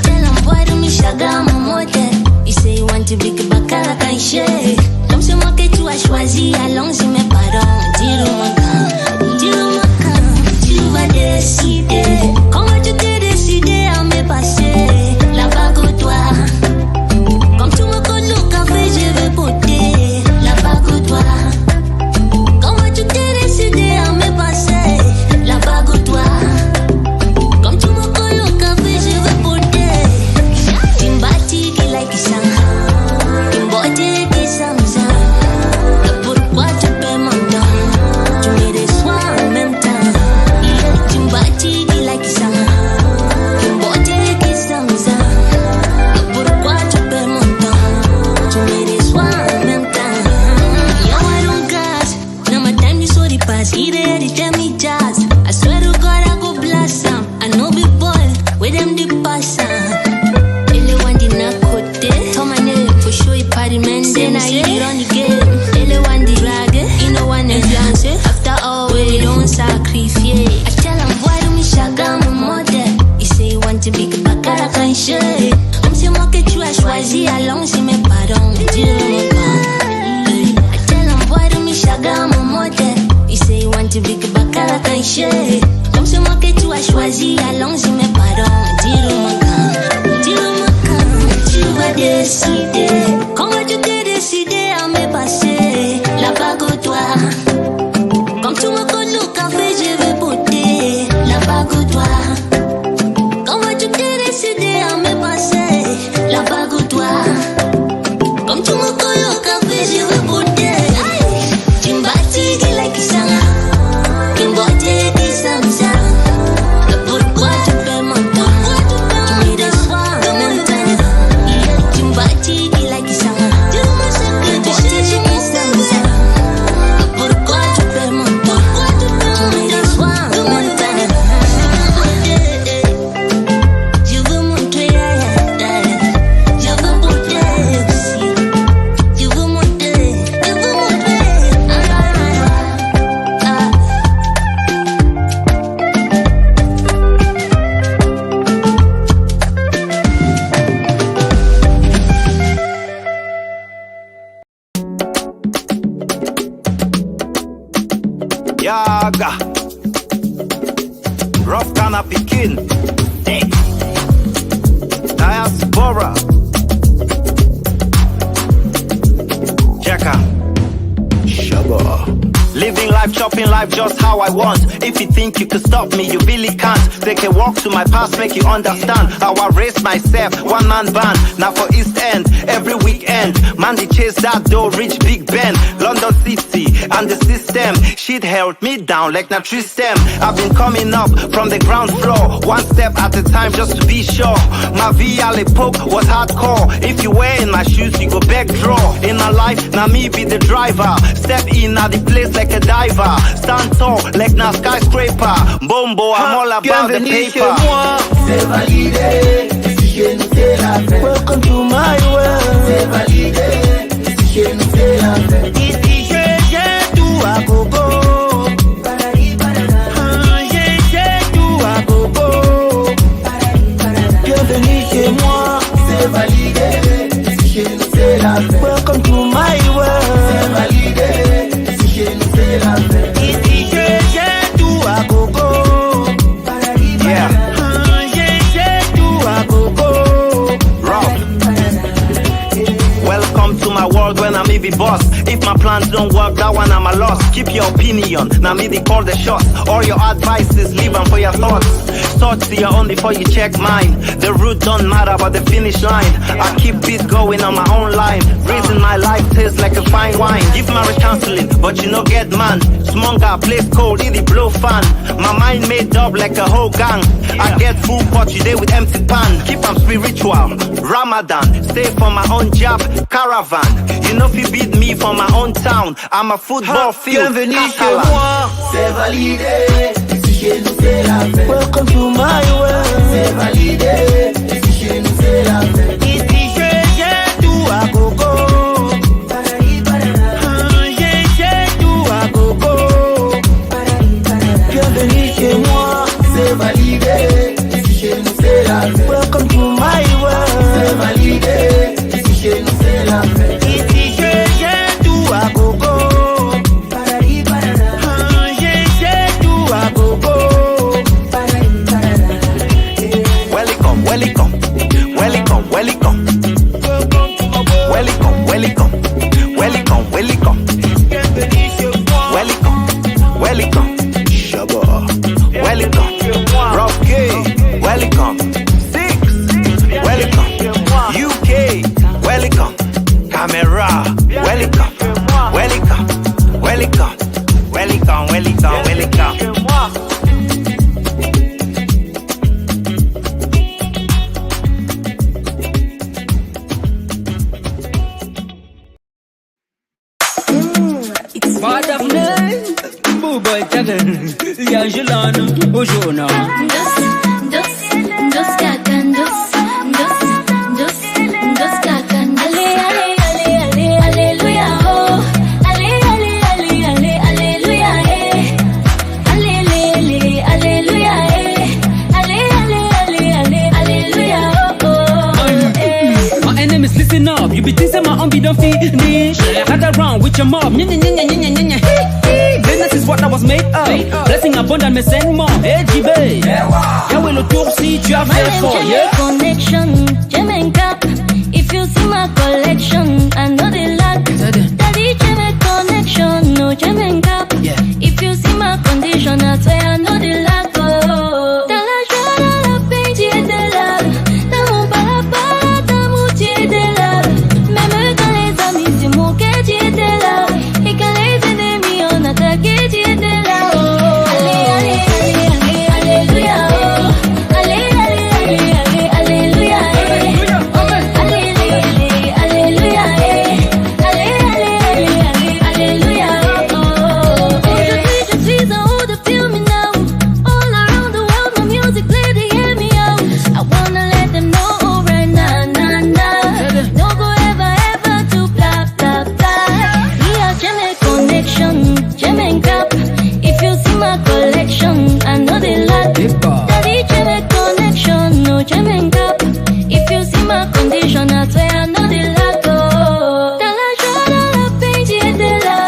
tell him why do me shaga mon mode. You say you want to be que bakara kan shit. Comme c'est moi que tu as choisi, allons si mes parents dis-le-moi pas. Dis-le-moi quand tu vas décider. Comment tu t'es décidé à me passer la bague au doigt? Comme tu me connais au café, je vais porter la bague au doigt. Comment tu t'es décidé à me passer la bague au doigt? Comme tu He there the tell me jazz. I swear to God I go blossom. I know big boy with them the passion. Anyone did not quote it. Told my name for sure he party man. Then I hit it on the game. Anyone the rag it. You know one influence it. After all we don't sacrifice. I tell him why do me shaga my mother. He say he want to be a bakara can share. I'm say moke chua choisi along si me pardon. I tell him why do me shaga my mother. He say he want to be a bakara can share. I'm say moke chua choisi along si me pardon. Tu vas décider. Comment tu t'es décidé à me passer la bague au doigt. Comme tu me connais au café, je vais porter la bague au doigt. Comment tu t'es décidé à me passer la bague au doigt. Comme tu me connais au café, je vais porter. Tu me bâtis de la kisanga. Tu me bâtis de samsa. Pourquoi tu perds mon temps? Tu me déçois de même temps. Tu me bâtis de la kisanga. Tu me bâtis de samsa. Pourquoi tu perds mon temps? Tu me déçois de même temps. Je veux montrer, je veux porter aussi. Je veux montrer, je veux montrer. Yaga Rough Kana Pikin Diaspora Jacka Shabba Living life, chopping life just how I want. If you think you could stop me, you really can't. Take a walk to my past, make you understand how I raised myself, one man band. Now for East End, every weekend. Man, they chase that door, reach Big Ben, London City, and the system. Shit held me down like na tree stem. I've been coming up from the ground floor, one step at a time just to be sure. My VA l'époque was hardcore. If you were in my shoes, you go back draw. In my life, now me be the driver. Step in at the place like a diver. Stand tall like na skyscraper. Bombo, I'm all about the paper. C'est validé, ici chez nous c'est la fête. Welcome to my world. C'est validé, ici chez nous c'est la fête. Ici j'ai tout à gogo. J'ai tout à gogo. Bienvenue chez moi. C'est validé, ici chez nous c'est la fête. Welcome to my world. C'est validé, ici chez nous c'est la fête. Ici j'ai tout à gogo. Yeah. Welcome to my world when I'm the boss. If my plans don't work, that one I'm a loss. Keep your opinion, now me they call the shots. All your advices, leave them for your thoughts. Thoughts to your own before you check mine. The route don't matter, but the finish line. I keep it going on my own line. Raising my life tastes like a fine wine. Give marriage counseling, but you no get man. Smonger, place cold, it blow fan. My mind made up like a whole gang. I get full pot, you there with empty pan. Keep them spiritual, Ramadan. Stay for my own job, caravan. You know if you beat me from my own town, I'm a football field. Bienvenue chez moi, c'est validé. Ici chez nous c'est la fête. Welcome to my world. C'est validé. Ici chez nous c'est la fête. Ici j'ai tout à gogo. J'ai tout à gogo. Bienvenue chez moi, c'est validé. Ici chez nous c'est la fête. Welcome to my world. C'est validé. Ici chez nous c'est la fête. Ici j'ai tout à gogo. J'ai tout à gogo. Welcome, welcome, welcome, welcome. Welcome, welcome, welcome, welcome. Welcome, welcome. Shabba, welcome. Rough K, welcome. Six, welcome. UK, welcome. Camera, welcome. Welcome, welcome, welcome, welcome, welcome. It's Madam Name. Boo boy, Yangelano, Ojona. Dos kakan, dos kakan. Ale, hallelujah, oh. Ale, hallelujah, eh. Ale, hallelujah, eh. Ale, hallelujah, oh, oh. My enemies, listen up. You be thinking my be don't finish. Had around with your mob. Business is what I was made of. Blessing abundant, me send more. Hey, JB. Yahweh le tour si tu as fait fort. Yeah. Connection, Jemen Cap. If you see my collection, I know they lack. Daddy, Jemen connection, no Jemen Cap. If you see my condition, I swear I know they lack. Oh, dans la joie, dans la peine, tu es de là. Dans mon balaba, dans mon tu es de là. Même dans les amis, c'est mon cœur, tu es de là. Et quand les ennemis ont attaqué, tu es de là. Oh, allez, alléluia, oh. Allez, alléluia, eh. Alléluia, eh. Alléluia, oh. Aujourd'hui, je suis en haut de feel me now. All around the world, my music play, they hear me out. I wanna let them know right now, nah. No go ever to blah, blah, blah. We are Jemen connection, Jemen Cap. If you see my collection, I know they lack. Daddy, Jemen connection, no Jemen Cap. If you see my condition, I swear I know they lack. Oh, dans la joie, dans la peine, tu es de là.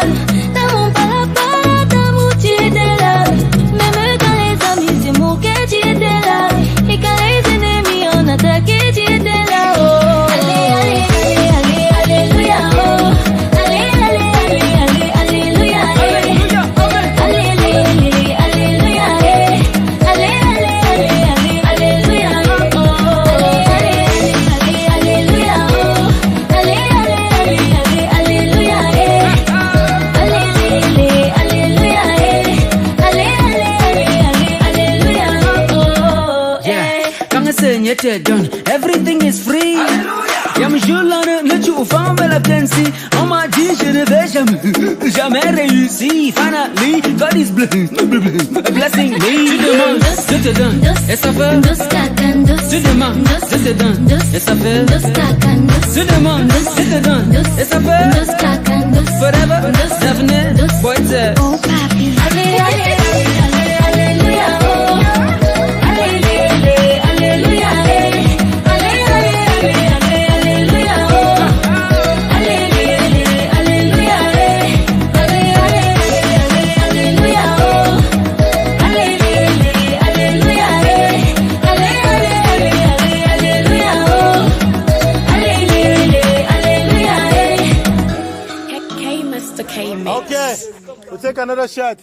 Dans mon balaba, dans mon tu es de là. Même dans les amis, c'est mon cœur, tu es de là. Et quand les ennemis ont attaqué, tu es de là. Oh, allez, alléluia, oh. Allez, alléluia, eh. Alléluia, eh. Alléluia, oh. Alléluia, oh. Alléluia, eh. Alléluia, oh. Quand c'est done, everything is free. Yam Julana, ne tu femme la pensi. On m'a dit je ne vais jamais réussir. Finally, God is blessing me. Tu demandes, je te donne, et ça fait. Tu demandes, je te donne, et ça fait. Tu demandes, je te donne, et ça fait. Forever, definite, boy, it's Oh, papi, alléluia, oh. Alléluia, eh. Alléluia, oh. Alléluia, eh. Alléluia, oh. Alléluia, eh. Alléluia, Okay, we'll take another shot.